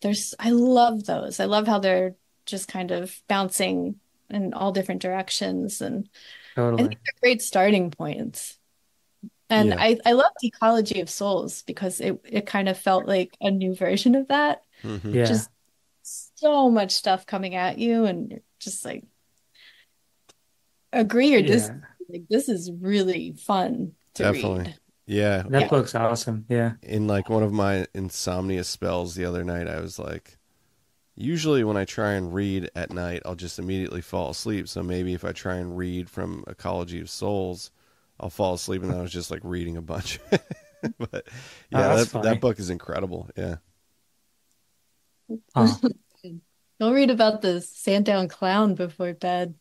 there's I love those. I love how they're just kind of bouncing in all different directions, and I think Totally. they're great starting points. And Yeah. I love the Ecology of Souls because it kind of felt like a new version of that. Hmm. Yeah. Just so much stuff coming at you, and you're just like agree or disagree. Yeah. Like this is really fun to Definitely. read. Yeah. That Yeah. book's awesome. Yeah. In like one of my insomnia spells the other night, I was like, usually when I try and read at night, I'll just immediately fall asleep. So maybe if I try and read from Ecology of Souls, I'll fall asleep, and then I was just like reading a bunch. But Oh, yeah, that's that funny. book is incredible. Yeah. Huh. Don't read about the Sandown clown before bed.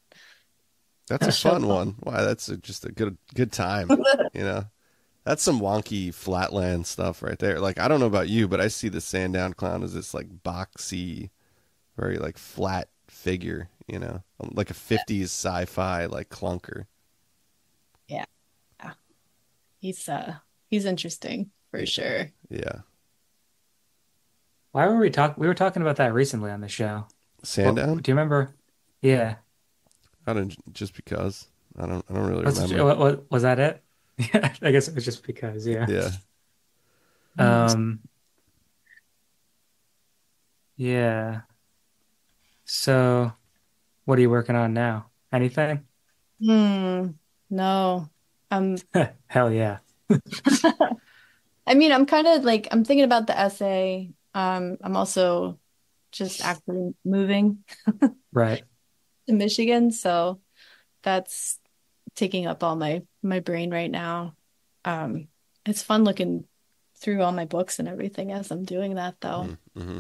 That's a It's so fun fun. one. Wow, just a good time, you know. That's some wonky flatland stuff right there. Like I don't know about you, but I see the Sandown Clown as this like boxy, very like flat figure, you know, like a 50s sci-fi like clunker. Yeah. He's interesting for Yeah. sure. Yeah. Why were we talk? We were talking about that recently on the show. What Sandown? do you remember? Yeah. I don't just because. I don't really Was remember. was that it? Yeah. I guess it was just because. Yeah. Yeah. Um. Yeah. So, what are you working on now? Anything? No. Um, Hell yeah. I mean, I'm kind of like I'm thinking about the essay. I'm also just actually moving Right. to Michigan, so that's taking up all my brain right now. Um, it's fun looking through all my books and everything as I'm doing that, though. Mm-hmm.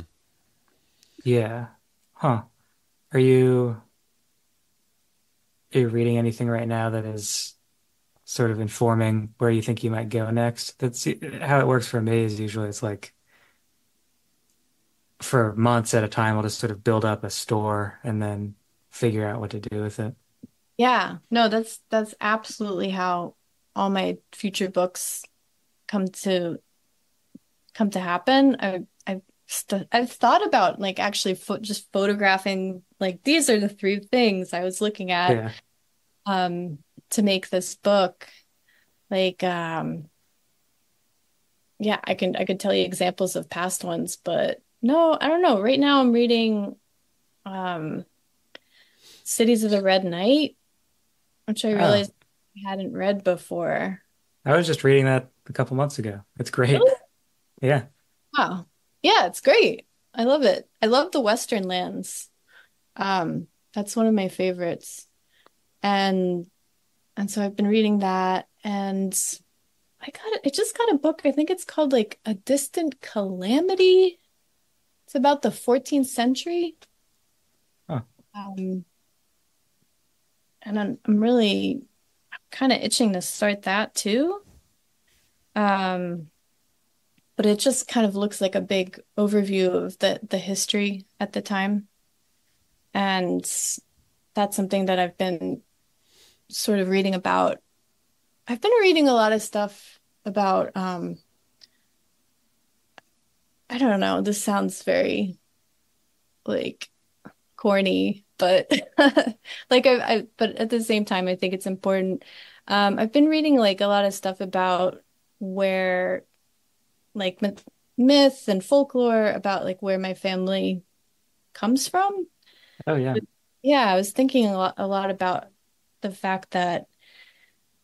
Yeah. Huh. Are you reading anything right now that is sort of informing where you think you might go next? That's how it works for me is usually it's like for months at a time, I'll just sort of build up a store and then figure out what to do with it. Yeah, no, that's absolutely how all my future books come to happen. I've thought about like actually just photographing like these are the three things I was looking at Yeah. um to make this book. Like yeah, I could tell you examples of past ones, but no, I don't know. Right now I'm reading um Cities of the Red Knight, which I Oh, realized I hadn't read before. I was just reading that a couple months ago. It's great. Really? Yeah. Wow. Yeah, it's great. I love it. I love the Western lands. That's one of my favorites. And and so I've been reading that, and I just got a book. I think it's called like A Distant Calamity. It's about the 14th century. Oh, Um, and I'm really kind of itching to start that too. Um, but it just kind of looks like a big overview of the history at the time. And that's something that I've been sort of reading about. I've been reading a lot of stuff about I don't know, this sounds very like corny, but like but at the same time I think it's important. I've been reading like a lot of stuff about where like myth and folklore about like where my family comes from. oh yeah. But yeah, I was thinking a lot about the fact that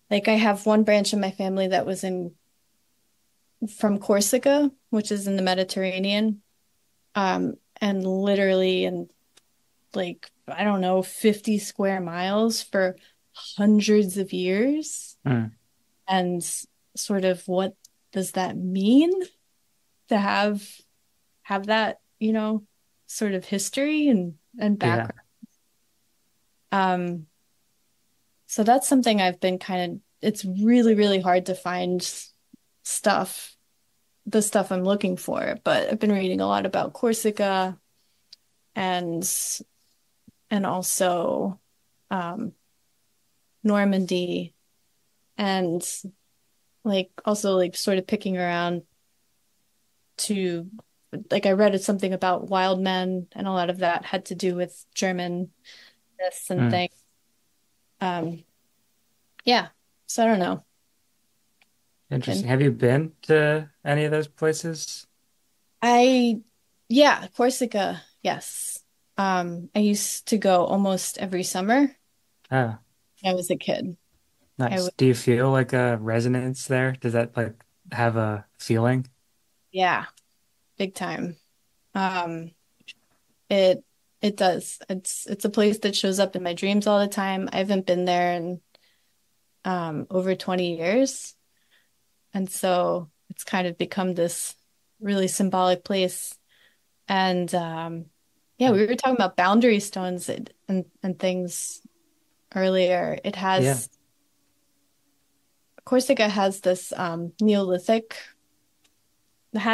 like I have one branch of my family that was in from Corsica, which is in the Mediterranean. And literally in like, I don't know, 50 square miles for hundreds of years. Mm, And sort of what does that mean to have that, sort of history and yeah. background. Um, so that's something I've been kind of, it's really, really hard to find stuff, the stuff I'm looking for, but I've been reading a lot about Corsica and also um Normandy, and like also like sort of picking around to like I read something about wild men, and a lot of that had to do with German myths and Mm. things. Um yeah. So I don't know. Interesting. And Have you been to any of those places? I yeah, Corsica, yes. I used to go almost every summer Oh, when I was a kid. I nice. would Do you feel like a resonance there? Does that like have a feeling? yeah, big time. Um It it does. It's a place that shows up in my dreams all the time. I haven't been there in over 20 years. And so it's kind of become this really symbolic place. And yeah, we were talking about boundary stones and things earlier. Yeah. Corsica has this had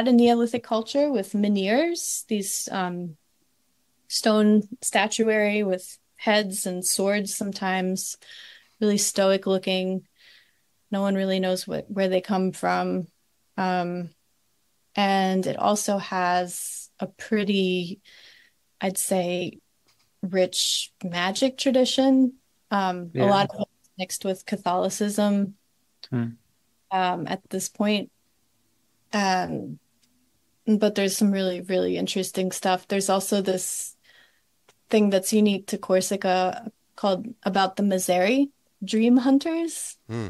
a Neolithic culture with menhirs, these stone statuary with heads and swords sometimes, really stoic looking. No one really knows where they come from. Um, and it also has a pretty, I'd say, rich magic tradition. A Yeah. lot of it mixed with Catholicism Mm. at this point. Um, but there's some really, really interesting stuff. There's also this thing that's unique to Corsica called about the Mazzari dream hunters. Hmm.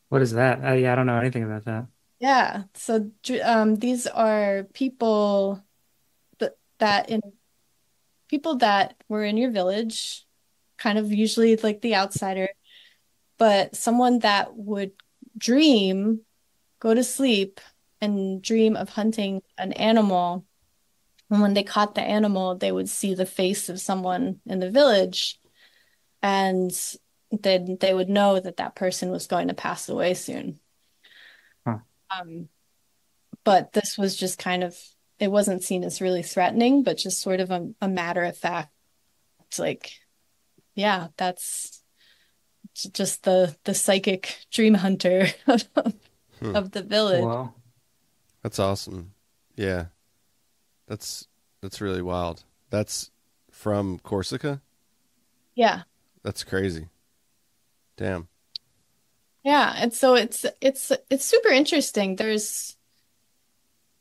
What is that? Yeah, I don't know anything about that. Yeah, so these are that in people that were in your village, kind of usually like the outsider, but someone that would dream, go to sleep, and dream of hunting an animal. And when they caught the animal, they would see the face of someone in the village, and then they would know that that person was going to pass away soon. Huh. Um, but this was just kind of, it wasn't seen as really threatening, but just sort of a matter of fact, like, yeah, that's just the psychic dream hunter Hmm. of the village. Well, That's awesome. Yeah, that's that's really wild. That's from Corsica. Yeah. That's crazy. Damn. Yeah, and so it's super interesting.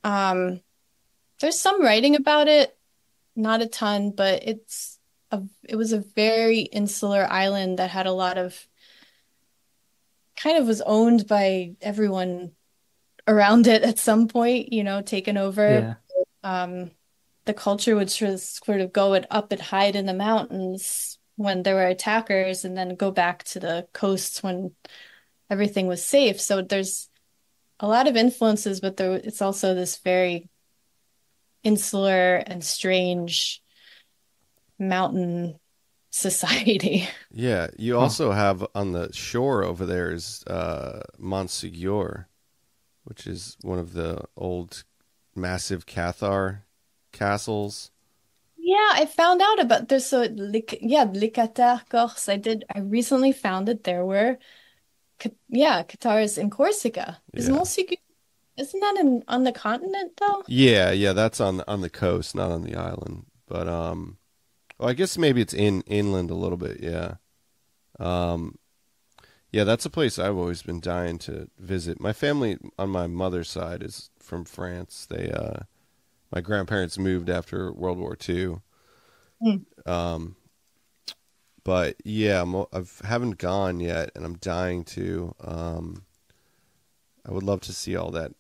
Um there's some writing about it, not a ton, but it was a very insular island that had a lot of kind of was owned by everyone around it at some point, taken over. Yeah. Um, the culture would sort of go and up and hide in the mountains when there were attackers and then go back to the coasts when everything was safe. So there's a lot of influences, but it's also this very insular and strange mountain society. Yeah, you Huh. also have on the shore over there is Montsegur, which is one of the old massive Cathar castles. Yeah, I found out about this. So, yeah, Licatar Corse. I recently found that there were, yeah, Qatars in Corsica. Is Yeah. Montsegur, isn't that on the continent though? Yeah, that's on the coast, not on the island. But well, I guess maybe it's inland a little bit, yeah. Um yeah, that's a place I've always been dying to visit. My family on my mother's side is from France. They my grandparents moved after World War II. Hmm. Um but yeah, I haven't gone yet and I'm dying to. I would love to see all that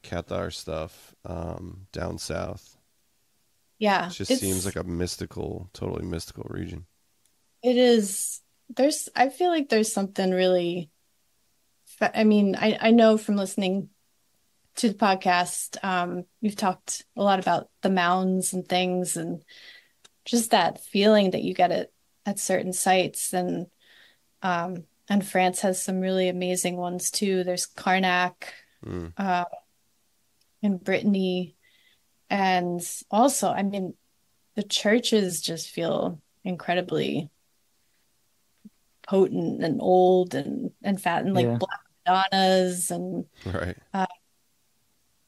Cathar stuff down south. It Yeah, just seems like a mystical, totally mystical region. it is. I feel like there's something really, I mean, I know from listening to the podcast, we've talked a lot about the mounds and things and just that feeling that you get at certain sites and France has some really amazing ones too. There's Karnak Mm, uh, in Brittany, and also, I mean, the churches just feel incredibly potent and old and fat and like Yeah. black Madonnas and right. uh,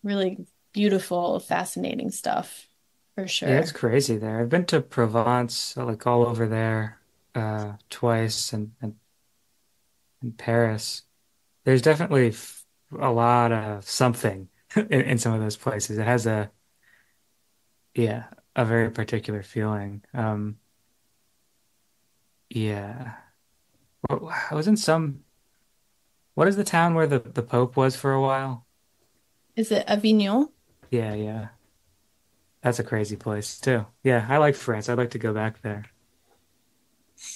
really beautiful, fascinating stuff for Yeah, it's sure. crazy there. I've been to Provence, like all over there, twice and Paris. There's definitely a lot of something in some of those places. It has yeah, a very particular feeling. Yeah. Well, I was in what is the town where the Pope was for a while? Is it Avignon? Yeah, yeah. That's a crazy place too. Yeah, I like France. I'd like to go back there.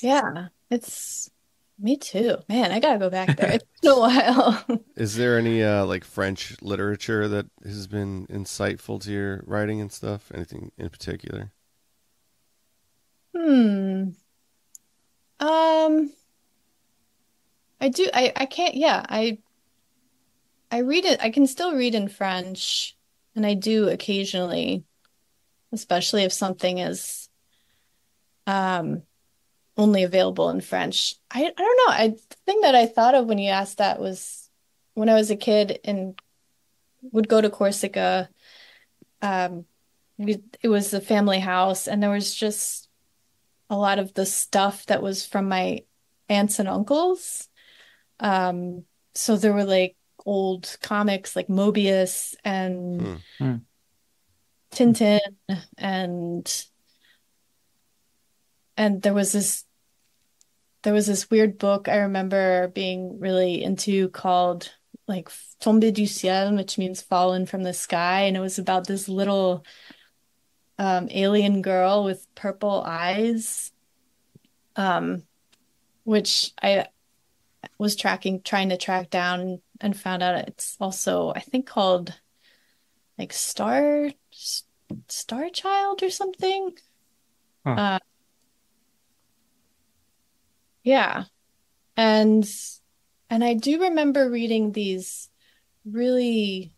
Yeah, it's me too. Man, I gotta go back there. It's been a while. Is there any like French literature that has been insightful to your writing and stuff? Anything in particular? Hmm. Um, I can't, yeah, I read it. I can still read in French, and I do occasionally, especially if something is um only available in French. I don't know. The thing that I thought of when you asked that was when I was a kid and would go to Corsica, it was a family house, and there was just a lot of the stuff that was from my aunts and uncles. So there were like old comics like Mobius and Hmm. Hmm. Tintin and and there was this weird book I remember being really into called like Tombé du ciel, which means fallen from the sky, and it was about this little alien girl with purple eyes, um, which I was trying to track down and found out it's also I think called like Star Child or something. Huh. Uh, yeah, and I do remember reading these really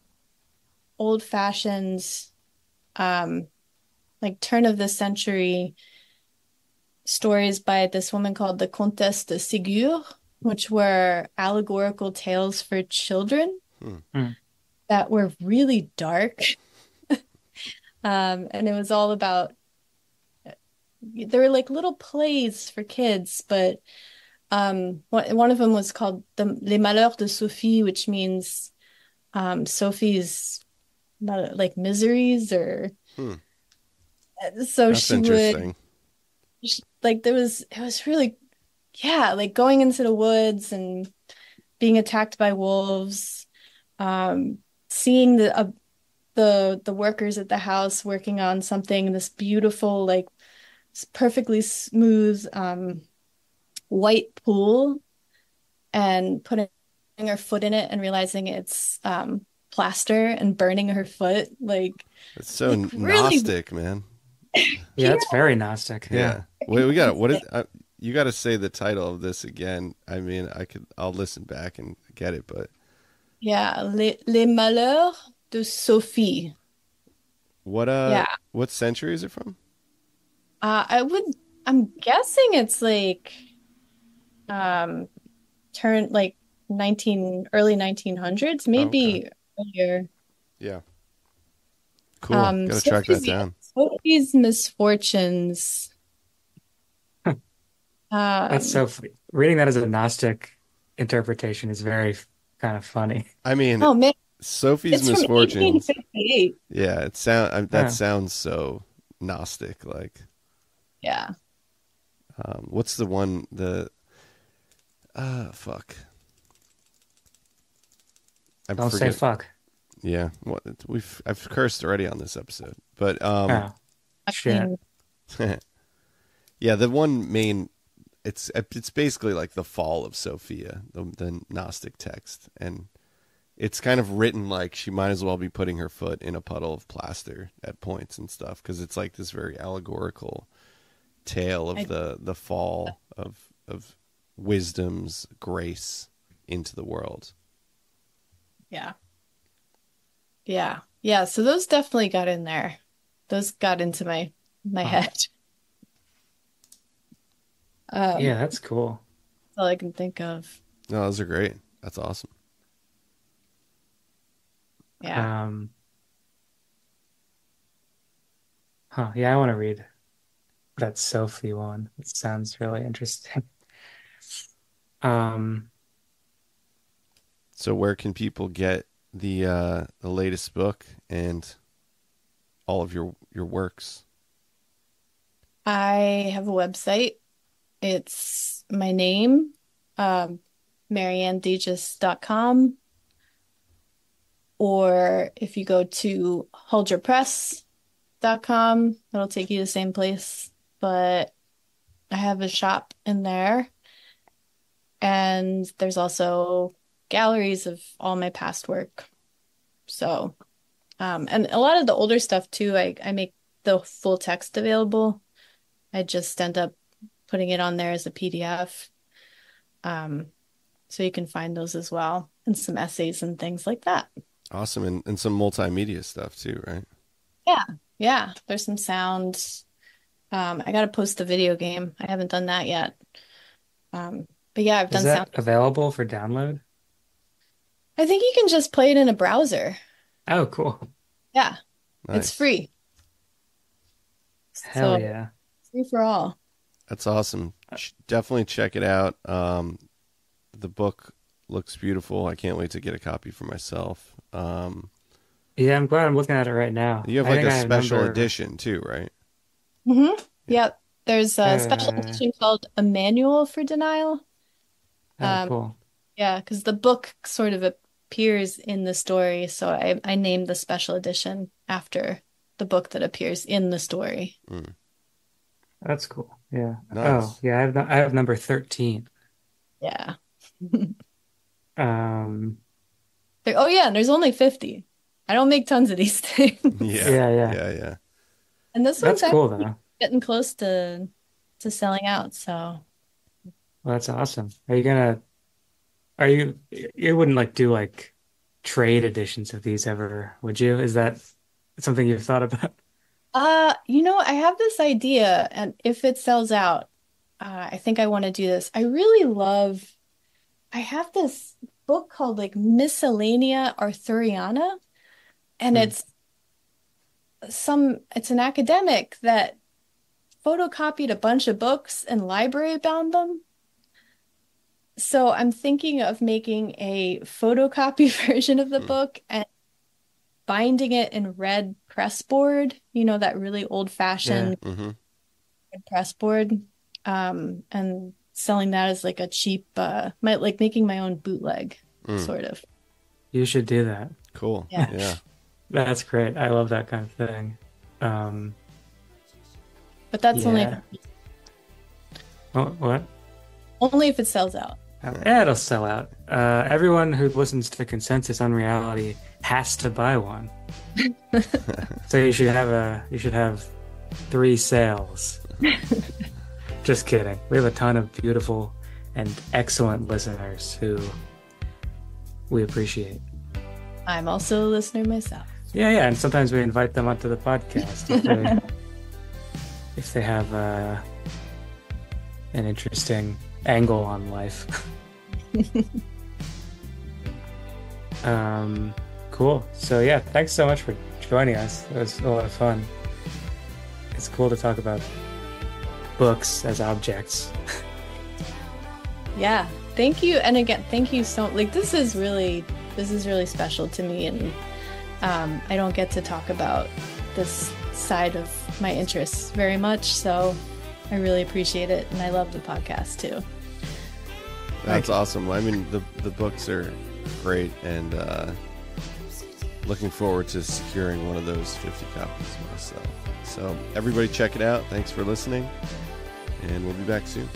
old-fashioned, um, like turn of the century stories by this woman called the Comtesse de Ségur, which were allegorical tales for children Hmm. Hmm. that were really dark. And it was all about, they were like little plays for kids, but One of them was called Les Malheurs de Sophie, which means Sophie's like miseries, or Hmm. so That's she would interesting. like it was really, yeah, like going into the woods and being attacked by wolves, um, seeing the workers at the house working on something, this beautiful, like perfectly smooth white pool, and putting her foot in it and realizing it's plaster and burning her foot, It's so like really, Gnostic, man. Yeah, yeah. it's very Gnostic. Yeah. Yeah. Wait, we got what is you got to say the title of this again. I mean, I'll listen back and get it, but Yeah, Les Malheurs de Sophie. what Yeah. what century is it from? I would, I'm guessing it's like um turn like 19 early 1900s, Oh, okay. maybe earlier. Yeah. Cool. Got to track that Sophie's, yeah, down. Sophie's misfortunes. That's Um, so reading that as a Gnostic interpretation is very kind of funny. I mean, oh man, Sophie's it's from misfortunes. 1858. Yeah, that Yeah. sounds so Gnostic. Like, Yeah. what's the one the fuck? I Don't say forget. fuck. Yeah, what I've cursed already on this episode, but Oh, I shit. mean, yeah, the one main it's basically like the fall of Sophia, the Gnostic text, and it's kind of written like she might as well be putting her foot in a puddle of plaster at points and stuff, because it's like this very allegorical tale of I, the fall of wisdom's grace into the world. yeah. Yeah. Yeah. So those definitely got in there. Those got into my Huh. head. Um, Yeah, that's cool. that's all I can think of. No, those are great. That's awesome. Yeah. Um, yeah, I want to read that Sophie one. It sounds really interesting. Um, So where can people get the latest book and all of your works? I have a website. It's my name, um, mariannedages.com. Or if you go to holdyourpress.com, it'll take you to the same place. But I have a shop in there. And there's also galleries of all my past work. So, and a lot of the older stuff too, I make the full text available. I just end up putting it on there as a PDF. Um, so you can find those as well, and some essays and things like that. Awesome, and some multimedia stuff too, right? Yeah. Yeah. There's some sound. I gotta post the video game. I haven't done that yet. But yeah, I've is done that sound. available for download? I think you can just play it in a browser. Oh, cool. Yeah, it's Nice. free. Hell So yeah. free for all. That's awesome. Definitely check it out. The book looks beautiful. I can't wait to get a copy for myself. Yeah, I'm glad I'm looking at it right now. You have I like think a I have special number. edition too, right? Yeah, there's a special Uh, edition called A Manual for Denial. oh, Um, cool. yeah, because the book sort of appears in the story, so I named the special edition after the book that appears in the story. Mm, That's cool. Yeah. Oh, nice. yeah, I have number 13. Yeah. Um, Oh yeah, and there's only 50. I don't make tons of these things. Yeah, yeah, yeah. yeah, yeah. And this one's That's cool actually though. getting close to selling out, so Well, that's awesome. Are you wouldn't like do like trade editions of these ever, would you? Is that something you've thought about? I have this idea, and if it sells out, I think I want to do this. I have this book called like Miscellanea Arthuriana, and Hmm. it's an academic that photocopied a bunch of books and library bound them. So I'm thinking of making a photocopy version of the Hmm. book and binding it in red pressboard, you know, that really Yeah. old-fashioned Hmm. red pressboard, and selling that as like a cheap, like making my own bootleg, Mm. sort of. You should do that. Cool. Yeah. Yeah. That's great. I love that kind of thing. Um, But that's yeah. Oh, what? only if it sells out. Yeah, it'll sell out. Everyone who listens to Consensus on Reality has to buy one. So you should have 3 sales. Just kidding. We have a ton of beautiful and excellent listeners who we appreciate. I'm also a listener myself. Yeah, and sometimes we invite them onto the podcast if they have an interesting angle on life. Cool. So yeah, thanks so much for joining us. It was a lot of fun. It's cool to talk about books as objects. Yeah. Thank you. And again, thank you so like this is really special to me, and I don't get to talk about this side of my interests very much, so I really appreciate it, and I love the podcast too. That's awesome. I mean, the books are great, and looking forward to securing one of those 50 copies myself. So everybody check it out. Thanks for listening, and we'll be back soon.